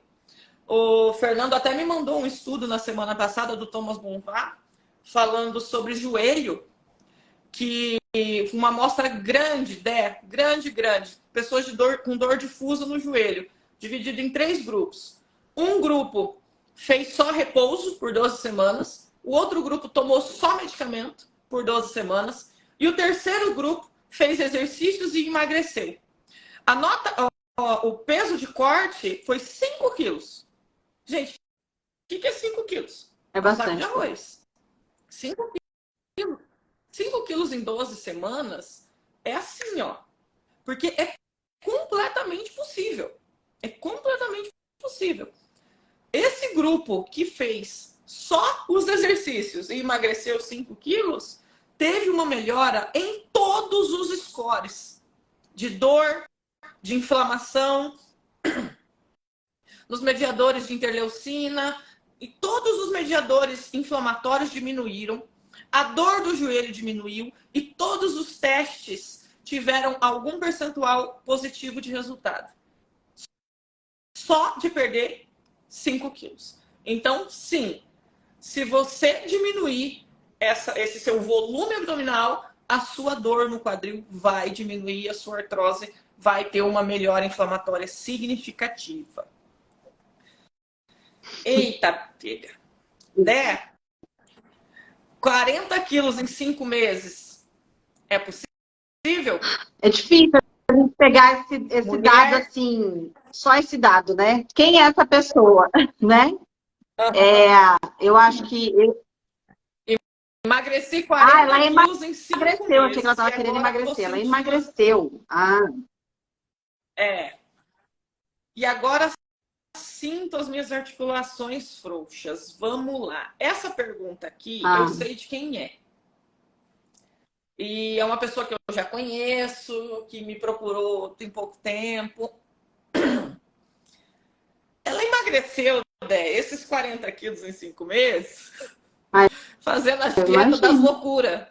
O Fernando até me mandou um estudo na semana passada do Thomas Bonvar, falando sobre joelho, que uma amostra grande, pessoas com dor difusa no joelho, dividido em 3 grupos. Um grupo fez só repouso por 12 semanas, o outro grupo tomou só medicamento por 12 semanas, e o terceiro grupo fez exercícios e emagreceu. O peso de corte foi 5 quilos. Gente, o que é 5 quilos? É bastante. De arroz. 5 quilos. 5 quilos em 12 semanas é assim, ó. Porque é completamente possível. É completamente possível. Esse grupo que fez só os exercícios e emagreceu 5 quilos, teve uma melhora em todos os scores. De dor, de inflamação, nos mediadores de interleucina, e todos os mediadores inflamatórios diminuíram, a dor do joelho diminuiu e todos os testes tiveram algum percentual positivo de resultado. Só de perder 5 quilos. Então, sim, Se você diminuir esse seu volume abdominal, a sua dor no quadril vai diminuir, a sua artrose vai ter uma melhora inflamatória significativa. Eita, pega. 40 quilos em 5 meses. É possível? É difícil a gente pegar esse dado assim, só esse dado, né? Quem é essa pessoa, né? Eu acho que... Emagreci 40 quilos em 5 meses. Eu achei que ela estava querendo emagrecer. Ela emagreceu. E agora sinto as minhas articulações frouxas. Vamos lá. Essa pergunta aqui, eu sei de quem é. E é uma pessoa que eu já conheço, que me procurou tem pouco tempo. Ela emagreceu, esses 40 quilos em 5 meses, fazendo a dieta das loucuras.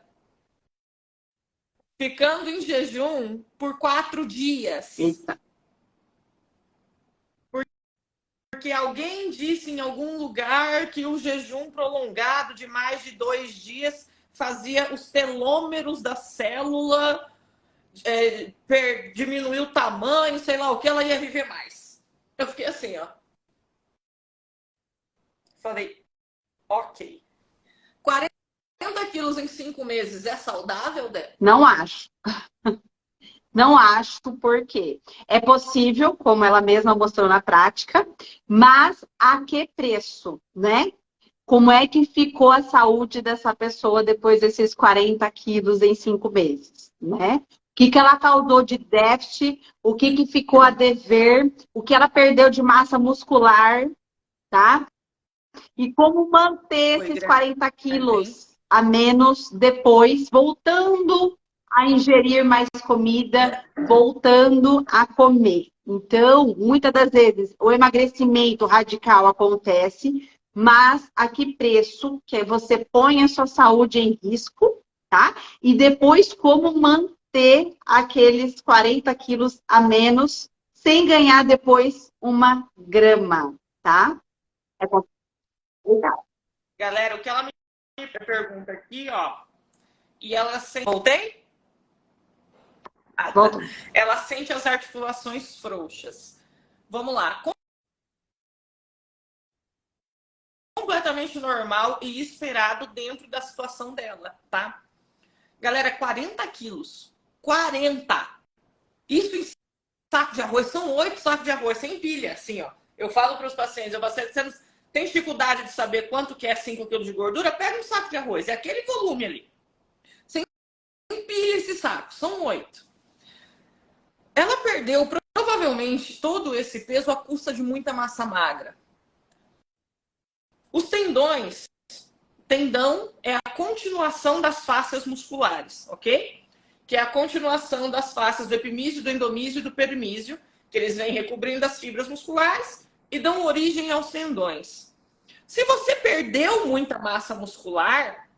Ficando em jejum por 4 dias. Eita. Porque alguém disse em algum lugar que o jejum prolongado de mais de 2 dias fazia os telômeros da célula diminuir o tamanho, sei lá o que, ela ia viver mais. Eu fiquei assim, ó. Falei, ok. 40 quilos em 5 meses é saudável, Dé? Não acho. Não acho, porque é possível, como ela mesma mostrou na prática, mas a que preço, né? Como é que ficou a saúde dessa pessoa depois desses 40 quilos em 5 meses, né? O que ela causou de déficit, o que ficou a dever, o que ela perdeu de massa muscular, tá? E como manter esses 40 quilos a menos depois, voltando a ingerir mais comida, voltando a comer. Então, muitas das vezes, o emagrecimento radical acontece, mas a que preço? Que você põe a sua saúde em risco, tá? E depois, como manter aqueles 40 quilos a menos sem ganhar depois uma grama, tá? É complicado. Galera, o que ela me pergunta aqui, ó, e ela sente... Voltei? Tá. Ela sente as articulações frouxas. Vamos lá. Completamente normal e esperado dentro da situação dela, tá? Galera, 40 quilos. 40. Isso em saco de arroz. São 8 sacos de arroz, sem pilha, assim, ó. Eu falo para os pacientes, você tem dificuldade de saber quanto que é 5 quilos de gordura? Pega um saco de arroz. É aquele volume ali. Sem pilha esse saco. São 8. Ela perdeu provavelmente todo esse peso à custa de muita massa magra. Os tendões, tendão é a continuação das fáscias musculares, ok? Que é a continuação das fáscias do epimísio, do endomísio e do perimísio, que eles vêm recobrindo as fibras musculares e dão origem aos tendões. Se você perdeu muita massa muscular,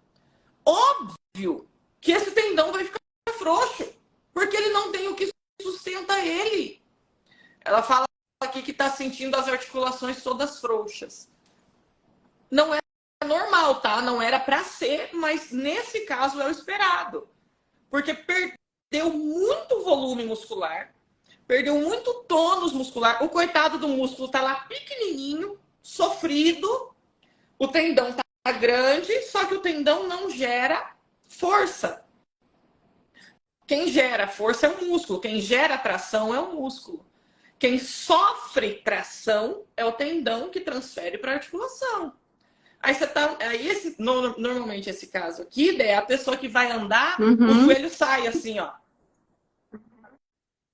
óbvio que esse tendão vai ficar frouxo, porque ele não tem o que sustenta ele. Ela fala aqui que está sentindo as articulações todas frouxas. Não é normal, tá? Não era para ser, mas nesse caso é o esperado. Porque perdeu muito volume muscular, perdeu muito tônus muscular. O coitado do músculo tá lá pequenininho, sofrido. O tendão tá grande, só que o tendão não gera força. Quem gera força é o músculo, quem gera tração é o músculo. Quem sofre tração é o tendão que transfere para a articulação. Aí você tá. Aí normalmente esse caso aqui é a pessoa que vai andar, o joelho sai assim, ó.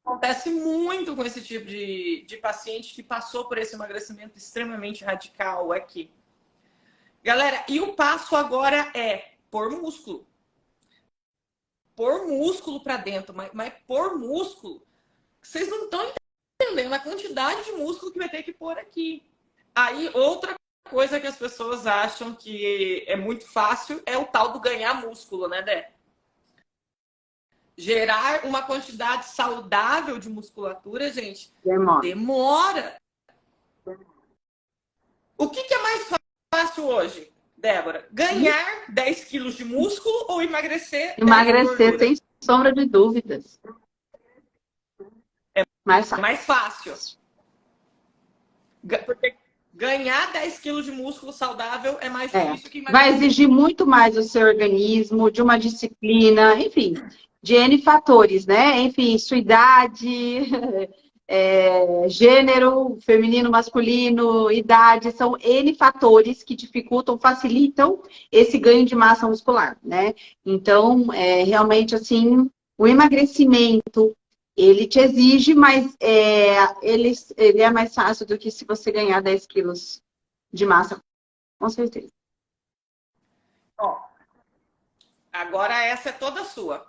Acontece muito com esse tipo de paciente que passou por esse emagrecimento extremamente radical aqui. Galera, e o passo agora é pôr músculo. Pôr músculo para dentro, mas pôr músculo. Vocês não estão entendendo a quantidade de músculo que vai ter que pôr aqui. Aí, outra coisa que as pessoas acham que é muito fácil é o tal do ganhar músculo, né, Dé? Gerar uma quantidade saudável de musculatura, gente, demora. O que é mais fácil hoje? Débora, ganhar 10 quilos de músculo ou emagrecer 10 de Emagrecer, gordura? sem sombra de dúvidas. Mais É fácil. mais fácil. Porque ganhar 10 quilos de músculo saudável é mais difícil que Vai emagrecer. exigir muito mais do seu organismo, de uma disciplina, enfim, de N fatores, né? Enfim, sua idade, gênero, feminino, masculino, idade, são N fatores que dificultam, facilitam esse ganho de massa muscular, né? Então, realmente, o emagrecimento, ele te exige, mas ele é mais fácil do que se você ganhar 10 quilos de massa, com certeza. Ó, agora essa é toda sua.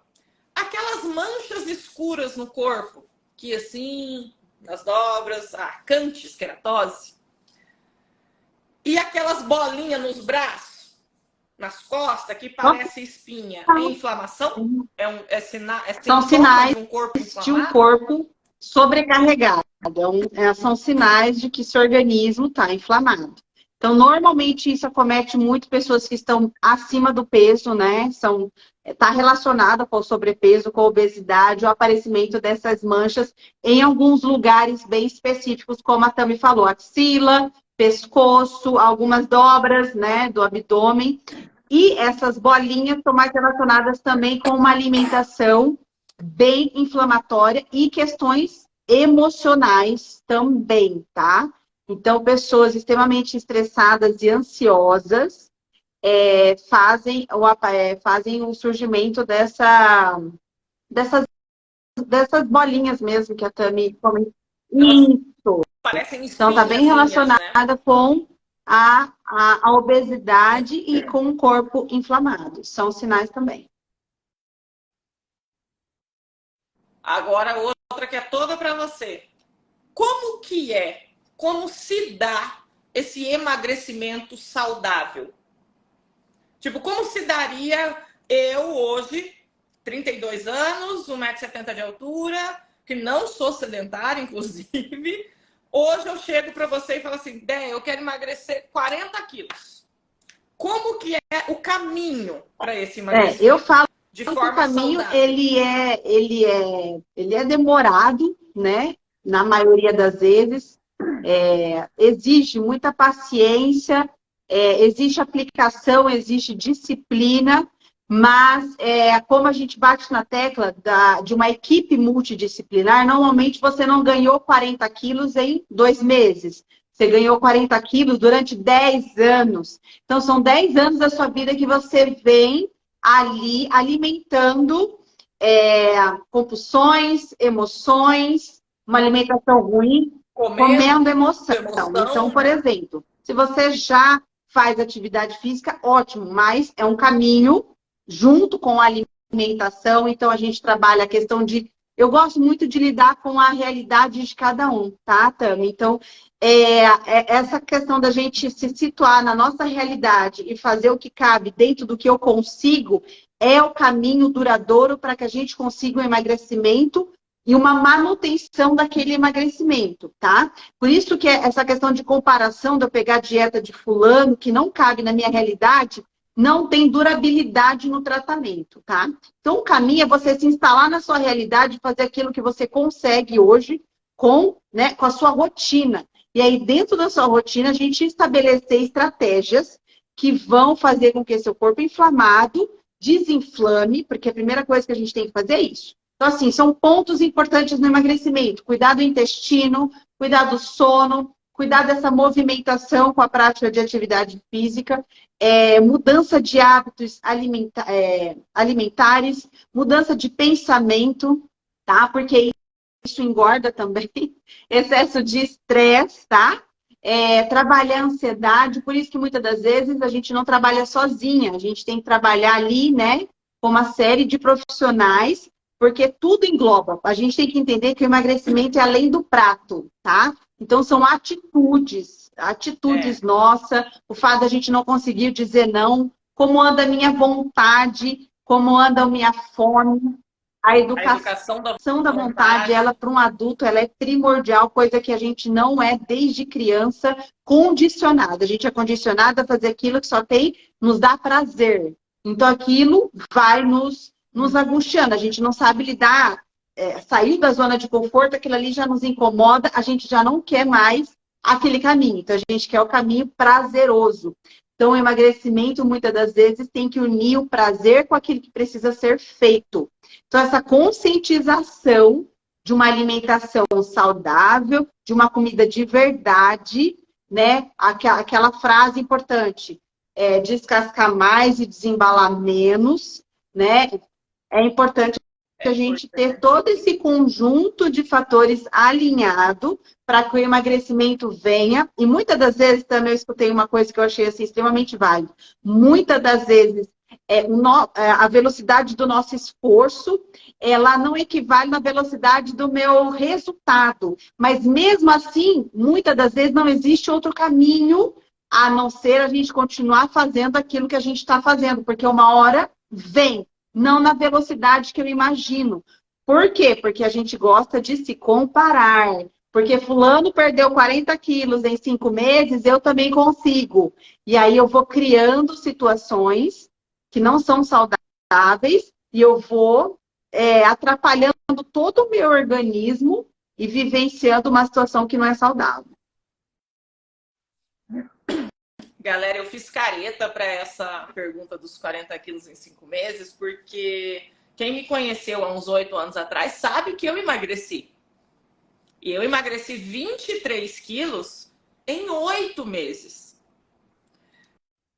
Aquelas manchas escuras no corpo, que assim, nas dobras, arcantes, queratose. E aquelas bolinhas nos braços, nas costas, que parece espinha. É inflamação? São Sintoma sinais de um corpo de um inflamado? corpo sobrecarregado. São sinais de que seu organismo está inflamado. Então, normalmente, isso acomete muito pessoas que estão acima do peso, né? Está relacionado com o sobrepeso, com a obesidade, o aparecimento dessas manchas em alguns lugares bem específicos, como a Tami falou, axila, pescoço, algumas dobras, né, do abdômen. E essas bolinhas estão mais relacionadas também com uma alimentação bem inflamatória e questões emocionais também, tá? Então, pessoas extremamente estressadas e ansiosas fazem o surgimento dessas bolinhas mesmo que a Tami comentou. Elas Isso. parecem Então, está bem espinhazinhas, né? relacionada com a obesidade e com o corpo inflamado. São sinais também. Agora outra que é toda para você. Como se dá esse emagrecimento saudável? Tipo, como se daria eu hoje, 32 anos, 1,70 m de altura, que não sou sedentária, inclusive. Hoje eu chego para você e falo assim, Dé, eu quero emagrecer 40 quilos. Como que é o caminho para esse emagrecimento? Eu falo de que forma o caminho saudável. ele é demorado, né? Na maioria das vezes. Exige muita paciência, existe aplicação, existe disciplina, mas como a gente bate na tecla de uma equipe multidisciplinar, normalmente você não ganhou 40 quilos em 2 meses. Você ganhou 40 quilos durante 10 anos. Então, são 10 anos da sua vida que você vem ali alimentando compulsões, emoções, uma alimentação ruim, comendo emoção. Então, por exemplo, se você já faz atividade física, ótimo, mas é um caminho junto com a alimentação. Então, a gente trabalha a questão de... Eu gosto muito de lidar com a realidade de cada um, tá, Tami? Então, essa questão da gente se situar na nossa realidade e fazer o que cabe dentro do que eu consigo é o caminho duradouro para que a gente consiga um emagrecimento e uma manutenção daquele emagrecimento, tá? Por isso que essa questão de comparação de eu pegar a dieta de fulano, que não cabe na minha realidade, não tem durabilidade no tratamento, tá? Então, o caminho é você se instalar na sua realidade, fazer aquilo que você consegue hoje com a sua rotina. E aí, dentro da sua rotina, a gente estabelecer estratégias que vão fazer com que seu corpo inflamado desinflame, porque a primeira coisa que a gente tem que fazer é isso. Então, assim, são pontos importantes no emagrecimento. Cuidar do intestino, cuidar do sono, cuidar dessa movimentação com a prática de atividade física, mudança de hábitos alimentares, mudança de pensamento, tá? Porque isso engorda também, excesso de estresse, tá? Trabalhar a ansiedade, por isso que muitas das vezes a gente não trabalha sozinha, a gente tem que trabalhar ali, né, com uma série de profissionais, porque tudo engloba. A gente tem que entender que o emagrecimento é além do prato, tá? Então, são atitudes nossas, o fato da gente não conseguir dizer não, como anda a minha vontade, como anda a minha fome. A A educação da educação da vontade, vontade. ela para um adulto, ela é primordial, coisa que a gente não é desde criança condicionada. A gente é condicionada a fazer aquilo que só tem, nos dá prazer. Então aquilo vai nos angustiando. A gente não sabe lidar, saiu da zona de conforto, aquilo ali já nos incomoda, a gente já não quer mais aquele caminho. Então a gente quer o caminho prazeroso. Então, o emagrecimento, muitas das vezes, tem que unir o prazer com aquilo que precisa ser feito. Então, essa conscientização de uma alimentação saudável, de uma comida de verdade, né? Aquela frase importante, descascar mais e desembalar menos, né? É importante a gente ter todo esse conjunto de fatores alinhado para que o emagrecimento venha. E muitas das vezes também eu escutei uma coisa que eu achei assim, extremamente válida. Muitas das vezes a velocidade do nosso esforço, ela não equivale na velocidade do meu resultado. Mas mesmo assim, muitas das vezes não existe outro caminho a não ser a gente continuar fazendo aquilo que a gente está fazendo, porque uma hora vem, não na velocidade que eu imagino. Por quê? Porque a gente gosta de se comparar. Porque fulano perdeu 40 quilos em 5 meses, eu também consigo. E aí eu vou criando situações que não são saudáveis e eu vou atrapalhando todo o meu organismo e vivenciando uma situação que não é saudável. Galera, eu fiz careta para essa pergunta dos 40 quilos em 5 meses, porque quem me conheceu há uns 8 anos atrás sabe que eu emagreci. E eu emagreci 23 quilos em 8 meses.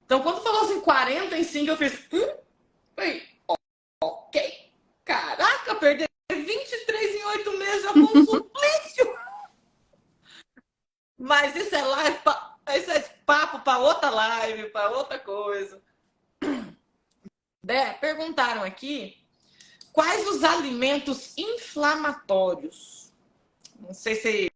Então, quando falou assim 40 em 5, eu fiz... Falei, ok. Caraca, perder 23 em 8 meses é um suplício. Mas isso é live... Isso é papo para outra live, para outra coisa. Perguntaram aqui quais os alimentos inflamatórios. Não sei se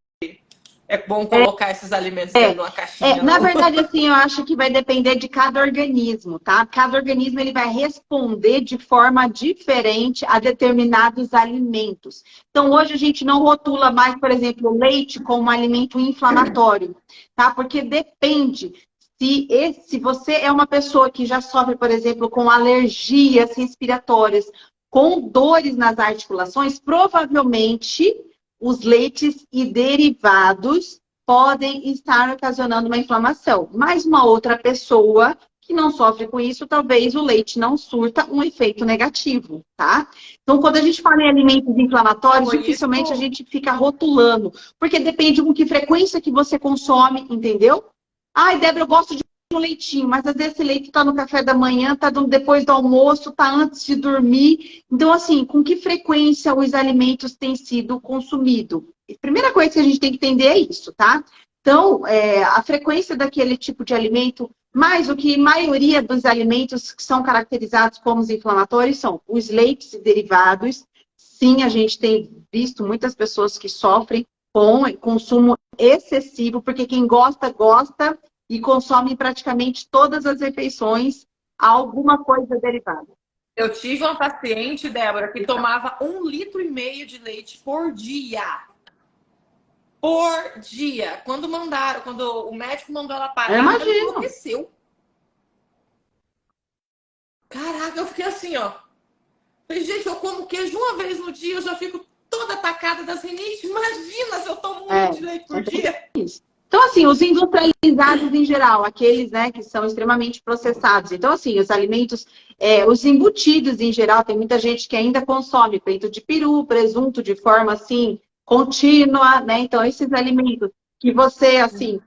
é bom colocar esses alimentos dentro de uma caixinha. Na verdade, assim, eu acho que vai depender de cada organismo, tá? Cada organismo ele vai responder de forma diferente a determinados alimentos. Então, hoje a gente não rotula mais, por exemplo, o leite como um alimento inflamatório, tá? Porque depende. Se você é uma pessoa que já sofre, por exemplo, com alergias respiratórias, com dores nas articulações, provavelmente os leites e derivados podem estar ocasionando uma inflamação. Mas uma outra pessoa que não sofre com isso, talvez o leite não surta um efeito negativo, tá? Então, quando a gente fala em alimentos inflamatórios, dificilmente a gente fica rotulando, porque depende com que frequência que você consome, entendeu? Ai, Débora, eu gosto de um leitinho, mas às vezes esse leite está no café da manhã, está depois do almoço, está antes de dormir. Então, assim, com que frequência os alimentos têm sido consumidos? A primeira coisa que a gente tem que entender é isso, tá? Então, a frequência daquele tipo de alimento, mais o que a maioria dos alimentos que são caracterizados como os inflamatórios são os leites e derivados. Sim, a gente tem visto muitas pessoas que sofrem com consumo excessivo, porque quem gosta, gosta e consome praticamente todas as refeições alguma coisa derivada. Eu tive uma paciente, Débora, que tomava 1,5 litro de leite por dia. Por dia. Quando o médico mandou ela parar, ela enlouqueceu. Caraca, eu fiquei assim, ó. Falei, gente, eu como queijo uma vez no dia, eu já fico toda atacada das rinites. Imagina se eu tomo 1 litro de leite por dia. Isso. Então, assim, os industrializados em geral, aqueles, né, que são extremamente processados. Então, assim, os alimentos, os embutidos em geral, tem muita gente que ainda consome peito de peru, presunto de forma, assim, contínua, né? Então, esses alimentos que você, assim,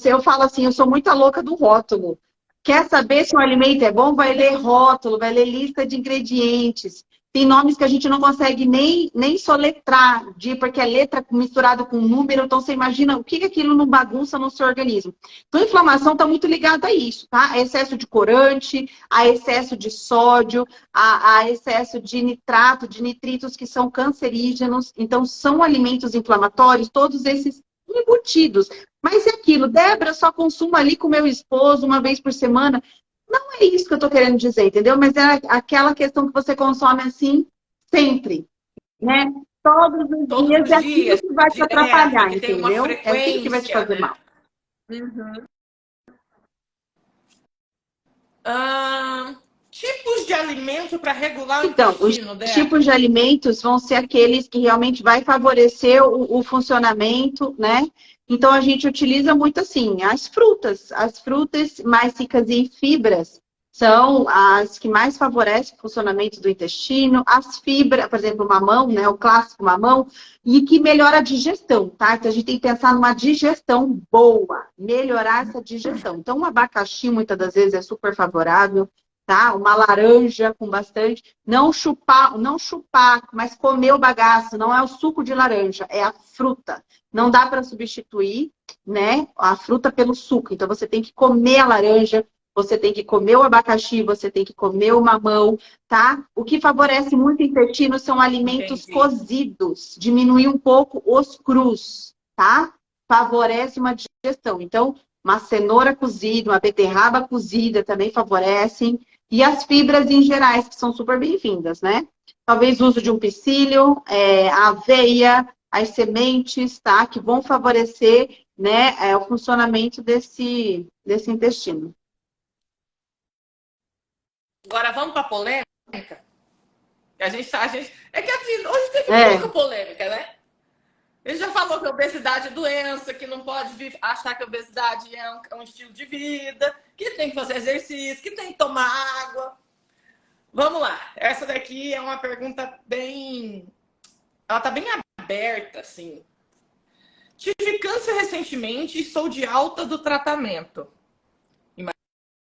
eu falo assim, eu sou muito louca do rótulo. Quer saber se um alimento é bom? Vai ler rótulo, vai ler lista de ingredientes. Tem nomes que a gente não consegue nem soletrar, porque é letra misturada com número, então você imagina o que aquilo não bagunça no seu organismo. Então, a inflamação está muito ligada a isso, tá? A excesso de corante, a excesso de sódio, a excesso de nitrato, de nitritos que são cancerígenos. Então, são alimentos inflamatórios, todos esses embutidos. Mas é aquilo, Débora, só consumo ali com meu esposo uma vez por semana. Não é isso que eu tô querendo dizer, entendeu? Mas é aquela questão que você consome assim, sempre, né? Todos os Todos dias os é aquilo dias, que vai te direto, atrapalhar, que tem uma entendeu? É aquilo que vai te frequência, fazer né? mal. Uhum. Tipos de alimento para regular o Então, os intestino, Débora? tipos de alimentos vão ser aqueles que realmente vai favorecer o funcionamento, né? Então, a gente utiliza muito assim, as frutas mais ricas em fibras são as que mais favorecem o funcionamento do intestino, as fibras, por exemplo, o mamão, né? O clássico mamão, e que melhora a digestão, tá? Então, a gente tem que pensar numa digestão boa, melhorar essa digestão. Então, um abacaxi, muitas das vezes, é super favorável, tá? Uma laranja com bastante. Não chupar, mas comer o bagaço. Não é o suco de laranja, é a fruta. Não dá para substituir, né, a fruta pelo suco. Então, você tem que comer a laranja, você tem que comer o abacaxi, você tem que comer o mamão, tá? O que favorece muito o intestino são alimentos Entendi. cozidos. Diminuir um pouco os crus, tá? Favorece uma digestão. Então, uma cenoura cozida, uma beterraba cozida também favorecem. E as fibras em gerais, que são super bem-vindas, né? Talvez o uso de um psyllium, a aveia, as sementes, tá? Que vão favorecer, né, o funcionamento desse intestino. Agora vamos para a polêmica? É que assim, hoje teve pouca É, polêmica, né? Ele já falou que a obesidade é doença, que não pode achar que a obesidade é um estilo de vida, que tem que fazer exercício, que tem que tomar água. Vamos lá. Essa daqui é uma pergunta bem... Ela tá bem aberta, assim. Tive câncer recentemente e estou de alta do tratamento.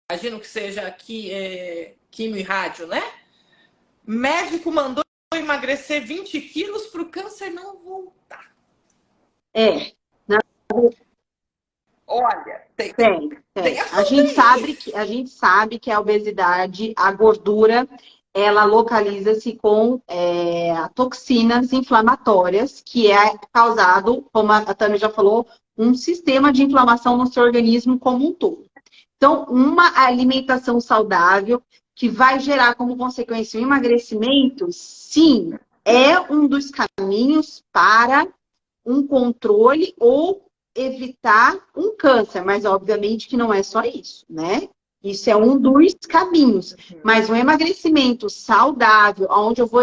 Imagino que seja aqui, quimio e rádio, né? Médico mandou emagrecer 20 quilos para o câncer não voltar. é. Olha, tem Tem. A assunto gente aí. sabe que a obesidade, a gordura, ela localiza-se com toxinas inflamatórias, que é causado, como a Tânia já falou, um sistema de inflamação no seu organismo como um todo. Então, uma alimentação saudável que vai gerar como consequência o emagrecimento, sim, é um dos caminhos para um controle ou evitar um câncer, mas obviamente que não é só isso, né? Isso é um dos caminhos. Mas um emagrecimento saudável, onde eu vou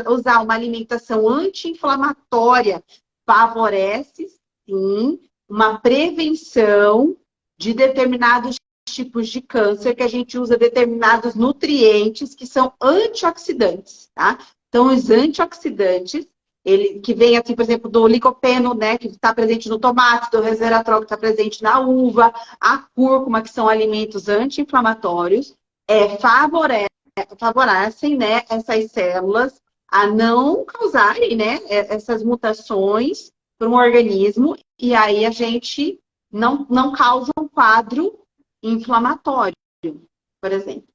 usar uma alimentação anti-inflamatória, favorece, sim, uma prevenção de determinados tipos de câncer, que a gente usa determinados nutrientes que são antioxidantes, tá? Então, os antioxidantes, que vem, assim, por exemplo, do licopeno, né, que está presente no tomate, do resveratrol, que está presente na uva, a cúrcuma, que são alimentos anti-inflamatórios, favorecem, né, essas células a não causarem, né, essas mutações para um organismo, e aí a gente não causa um quadro inflamatório, por exemplo.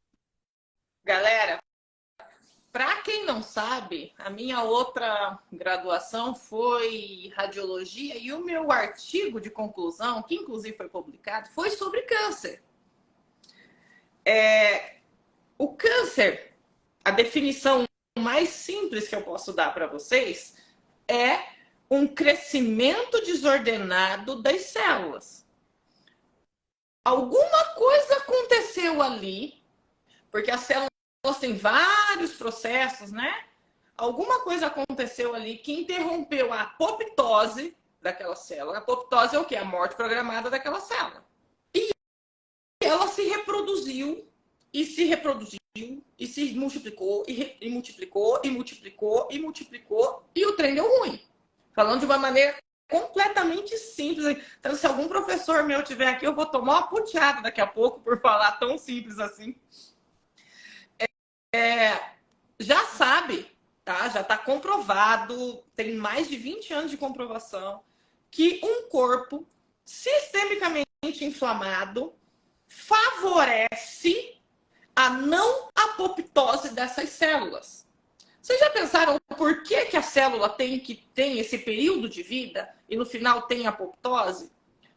Galera, para quem não sabe, a minha outra graduação foi radiologia e o meu artigo de conclusão, que inclusive foi publicado, foi sobre câncer. O câncer, a definição mais simples que eu posso dar para vocês é um crescimento desordenado das células. Alguma coisa aconteceu ali, porque as células têm vários processos, né? Alguma coisa aconteceu ali que interrompeu a apoptose daquela célula. A apoptose é o quê? A morte programada daquela célula. E ela se reproduziu, e se reproduziu, e se multiplicou, e multiplicou, e multiplicou, e multiplicou, e o trem deu ruim. Falando de uma maneira completamente simples. Então, se algum professor meu tiver aqui, eu vou tomar uma puteada daqui a pouco por falar tão simples assim. Já sabe, tá? Já está comprovado, tem mais de 20 anos de comprovação, que um corpo sistemicamente inflamado favorece a não apoptose dessas células. Vocês já pensaram por que a célula tem esse período de vida e no final tem apoptose?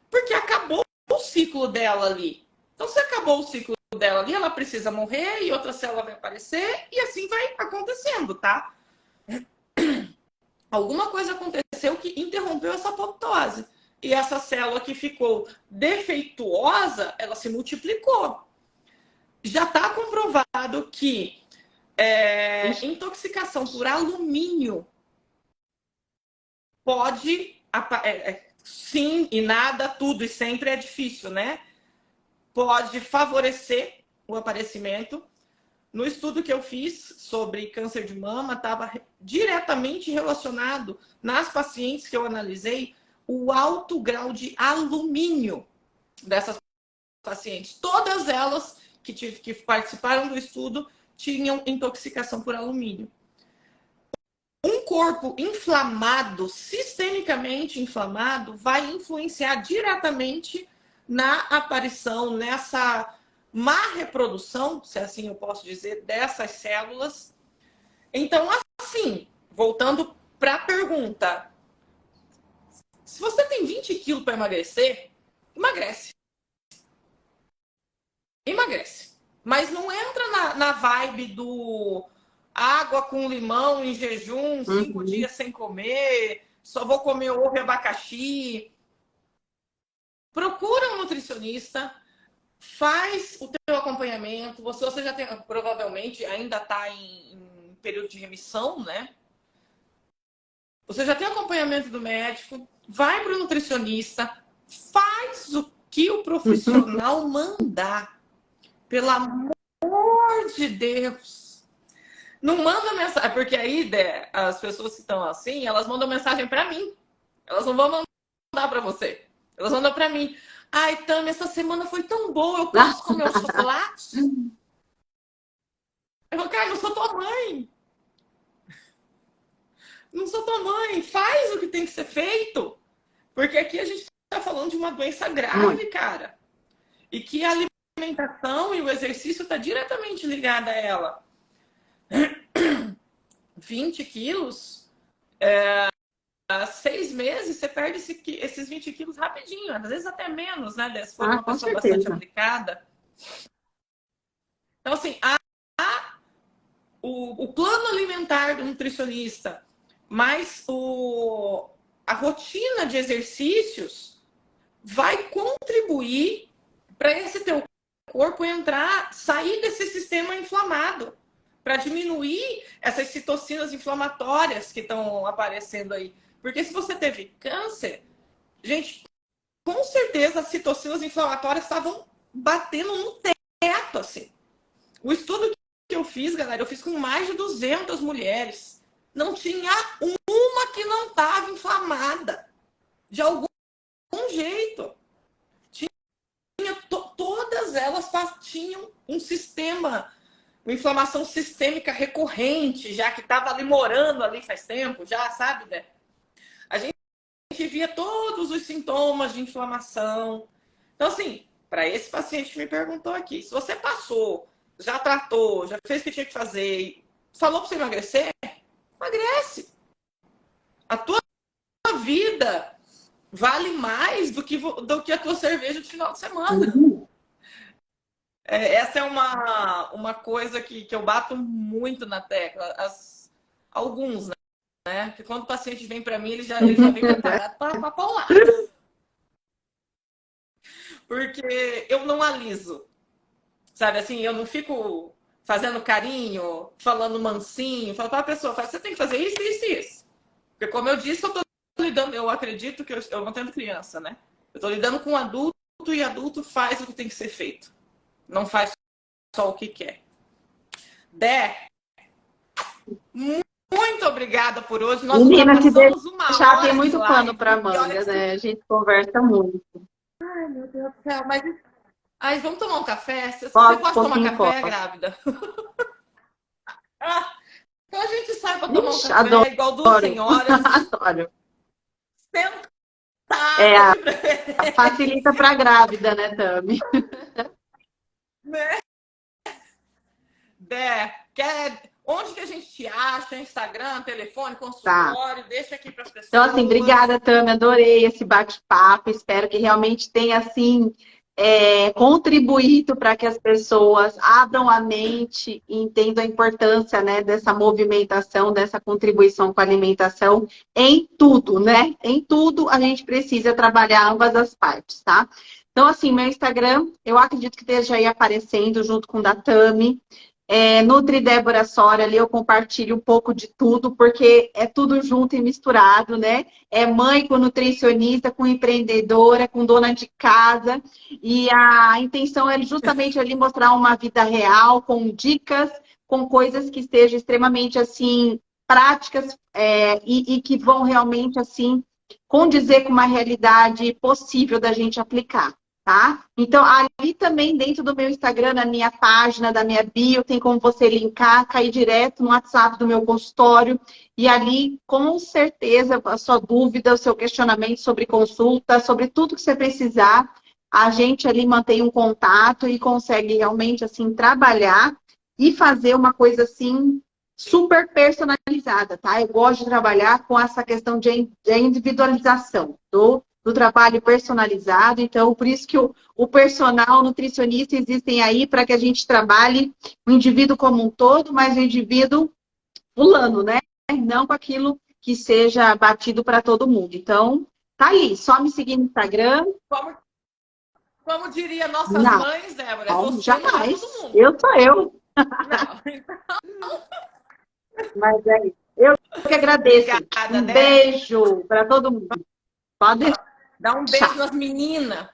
Porque acabou o ciclo dela ali. Então, se acabou o ciclo dela ali, ela precisa morrer e outra célula vai aparecer e assim vai acontecendo, tá? Alguma coisa aconteceu que interrompeu essa apoptose. E essa célula que ficou defeituosa, ela se multiplicou. Já está comprovado que intoxicação por alumínio pode, sim e nada, tudo e sempre é difícil, né? Pode favorecer o aparecimento. No estudo que eu fiz sobre câncer de mama, estava diretamente relacionado nas pacientes que eu analisei o alto grau de alumínio dessas pacientes. Todas elas que participaram do estudo tinham intoxicação por alumínio. Um corpo inflamado, sistemicamente inflamado, vai influenciar diretamente na aparição, nessa má reprodução, se assim eu posso dizer, dessas células. Então, assim, voltando para a pergunta, se você tem 20 quilos para emagrecer, emagrece. Emagrece. Mas não entra na vibe do água com limão em jejum, 5 dias sem comer, só vou comer ovo e abacaxi. Procura um nutricionista, faz o teu acompanhamento. Você já tem, provavelmente ainda está em período de remissão, né? Você já tem acompanhamento do médico, vai para o nutricionista, faz o que o profissional mandar. Pelo amor de Deus. Não manda mensagem, porque aí as pessoas que estão assim, elas mandam mensagem para mim. Elas não vão mandar para você. Elas mandam para mim. Ai, Tami, essa semana foi tão boa, eu posso comer o chocolate? Eu falo, cara, não sou tua mãe. Não sou tua mãe. Faz o que tem que ser feito. Porque aqui a gente está falando de uma doença grave, cara. E que a alimentação e o exercício está diretamente ligada a ela. 20 quilos, 6 meses, você perde esses 20 quilos rapidinho, às vezes até menos, né? Se for uma pessoa bastante aplicada. Então, assim, o plano alimentar do nutricionista, mais a rotina de exercícios vai contribuir para esse teu corpo sair desse sistema inflamado, para diminuir essas citocinas inflamatórias que estão aparecendo aí. Porque se você teve câncer, gente, com certeza as citocinas inflamatórias estavam batendo no teto, assim. O estudo que eu fiz, galera, eu fiz com mais de 200 mulheres. Não tinha uma que não estava inflamada. De algum jeito. Todas elas tinham um sistema, uma inflamação sistêmica recorrente, já que estava ali morando ali faz tempo, já, sabe, né? A gente via todos os sintomas de inflamação. Então, assim, para esse paciente que me perguntou aqui, se você passou, já tratou, já fez o que tinha que fazer, falou para você emagrecer, emagrece. A tua vida vale mais do que a tua cerveja de final de semana. Essa é uma coisa que eu bato muito na tecla. Alguns, né? Porque quando o paciente vem para mim, ele já vem preparado para pular. Porque eu não aliso. Sabe assim, eu não fico fazendo carinho, falando mansinho, falo para a pessoa, você tem que fazer isso, isso e isso. Porque como eu disse, eu tô lidando, eu acredito que eu não tenho criança, né? Eu tô lidando com adulto e adulto faz o que tem que ser feito. Não faz só o que quer. Dé, muito obrigada por hoje. Nós Menina, se deixar, tem muito pano para manga, né? A gente conversa muito. Ai, meu Deus do céu, mas vamos tomar um café? Você pode tomar café, grávida? Então a gente sai para tomar um café, adoro. Igual duas senhoras. Adoro. Sentada. Facilita para grávida, né, Tami? Né? Onde que a gente te acha? Instagram, telefone, consultório? Tá. Deixa aqui para as pessoas. Então, assim, obrigada, Tami. Adorei esse bate-papo. Espero que realmente tenha, assim, contribuído para que as pessoas abram a mente e entendam a importância, né, dessa movimentação, dessa contribuição com a alimentação em tudo, né? Em tudo a gente precisa trabalhar ambas as partes, tá? Então, assim, meu Instagram, eu acredito que esteja aí aparecendo junto com o da Tami. Nutri Débora Sora, ali eu compartilho um pouco de tudo, porque é tudo junto e misturado, né? É mãe com nutricionista, com empreendedora, com dona de casa. E a intenção é justamente ali mostrar uma vida real, com dicas, com coisas que estejam extremamente, assim, práticas e que vão realmente, assim, condizer com uma realidade possível da gente aplicar. Tá? Então, ali também, dentro do meu Instagram, na minha página, da minha bio, tem como você linkar, cair direto no WhatsApp do meu consultório. E ali, com certeza, a sua dúvida, o seu questionamento sobre consulta, sobre tudo que você precisar, a gente ali mantém um contato e consegue realmente, assim, trabalhar e fazer uma coisa, assim, super personalizada, tá? Eu gosto de trabalhar com essa questão de individualização do trabalho personalizado. Então, por isso que o personal nutricionista existem aí para que a gente trabalhe o indivíduo como um todo, mas o indivíduo fulano, né? Não com aquilo que seja batido para todo mundo. Então, tá aí. Só me seguir no Instagram. Como diria nossas Não, mães, Débora, você não é jamais. todo mundo. Eu sou eu. Não. Mas é isso. Eu que agradeço. Obrigada, Um Débora. beijo para todo mundo. Pode Dá um beijo deixar. nas meninas.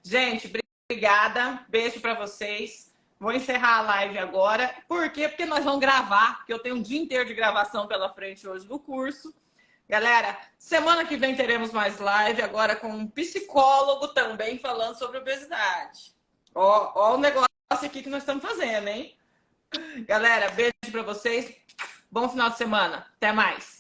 Gente, obrigada. Beijo para vocês. Vou encerrar a live agora. Por quê? Porque nós vamos gravar, porque eu tenho um dia inteiro de gravação pela frente hoje do curso. Galera, semana que vem teremos mais live, agora com um psicólogo também falando sobre obesidade. Ó o negócio aqui que nós estamos fazendo, hein? Galera, beijo para vocês. Bom final de semana. Até mais.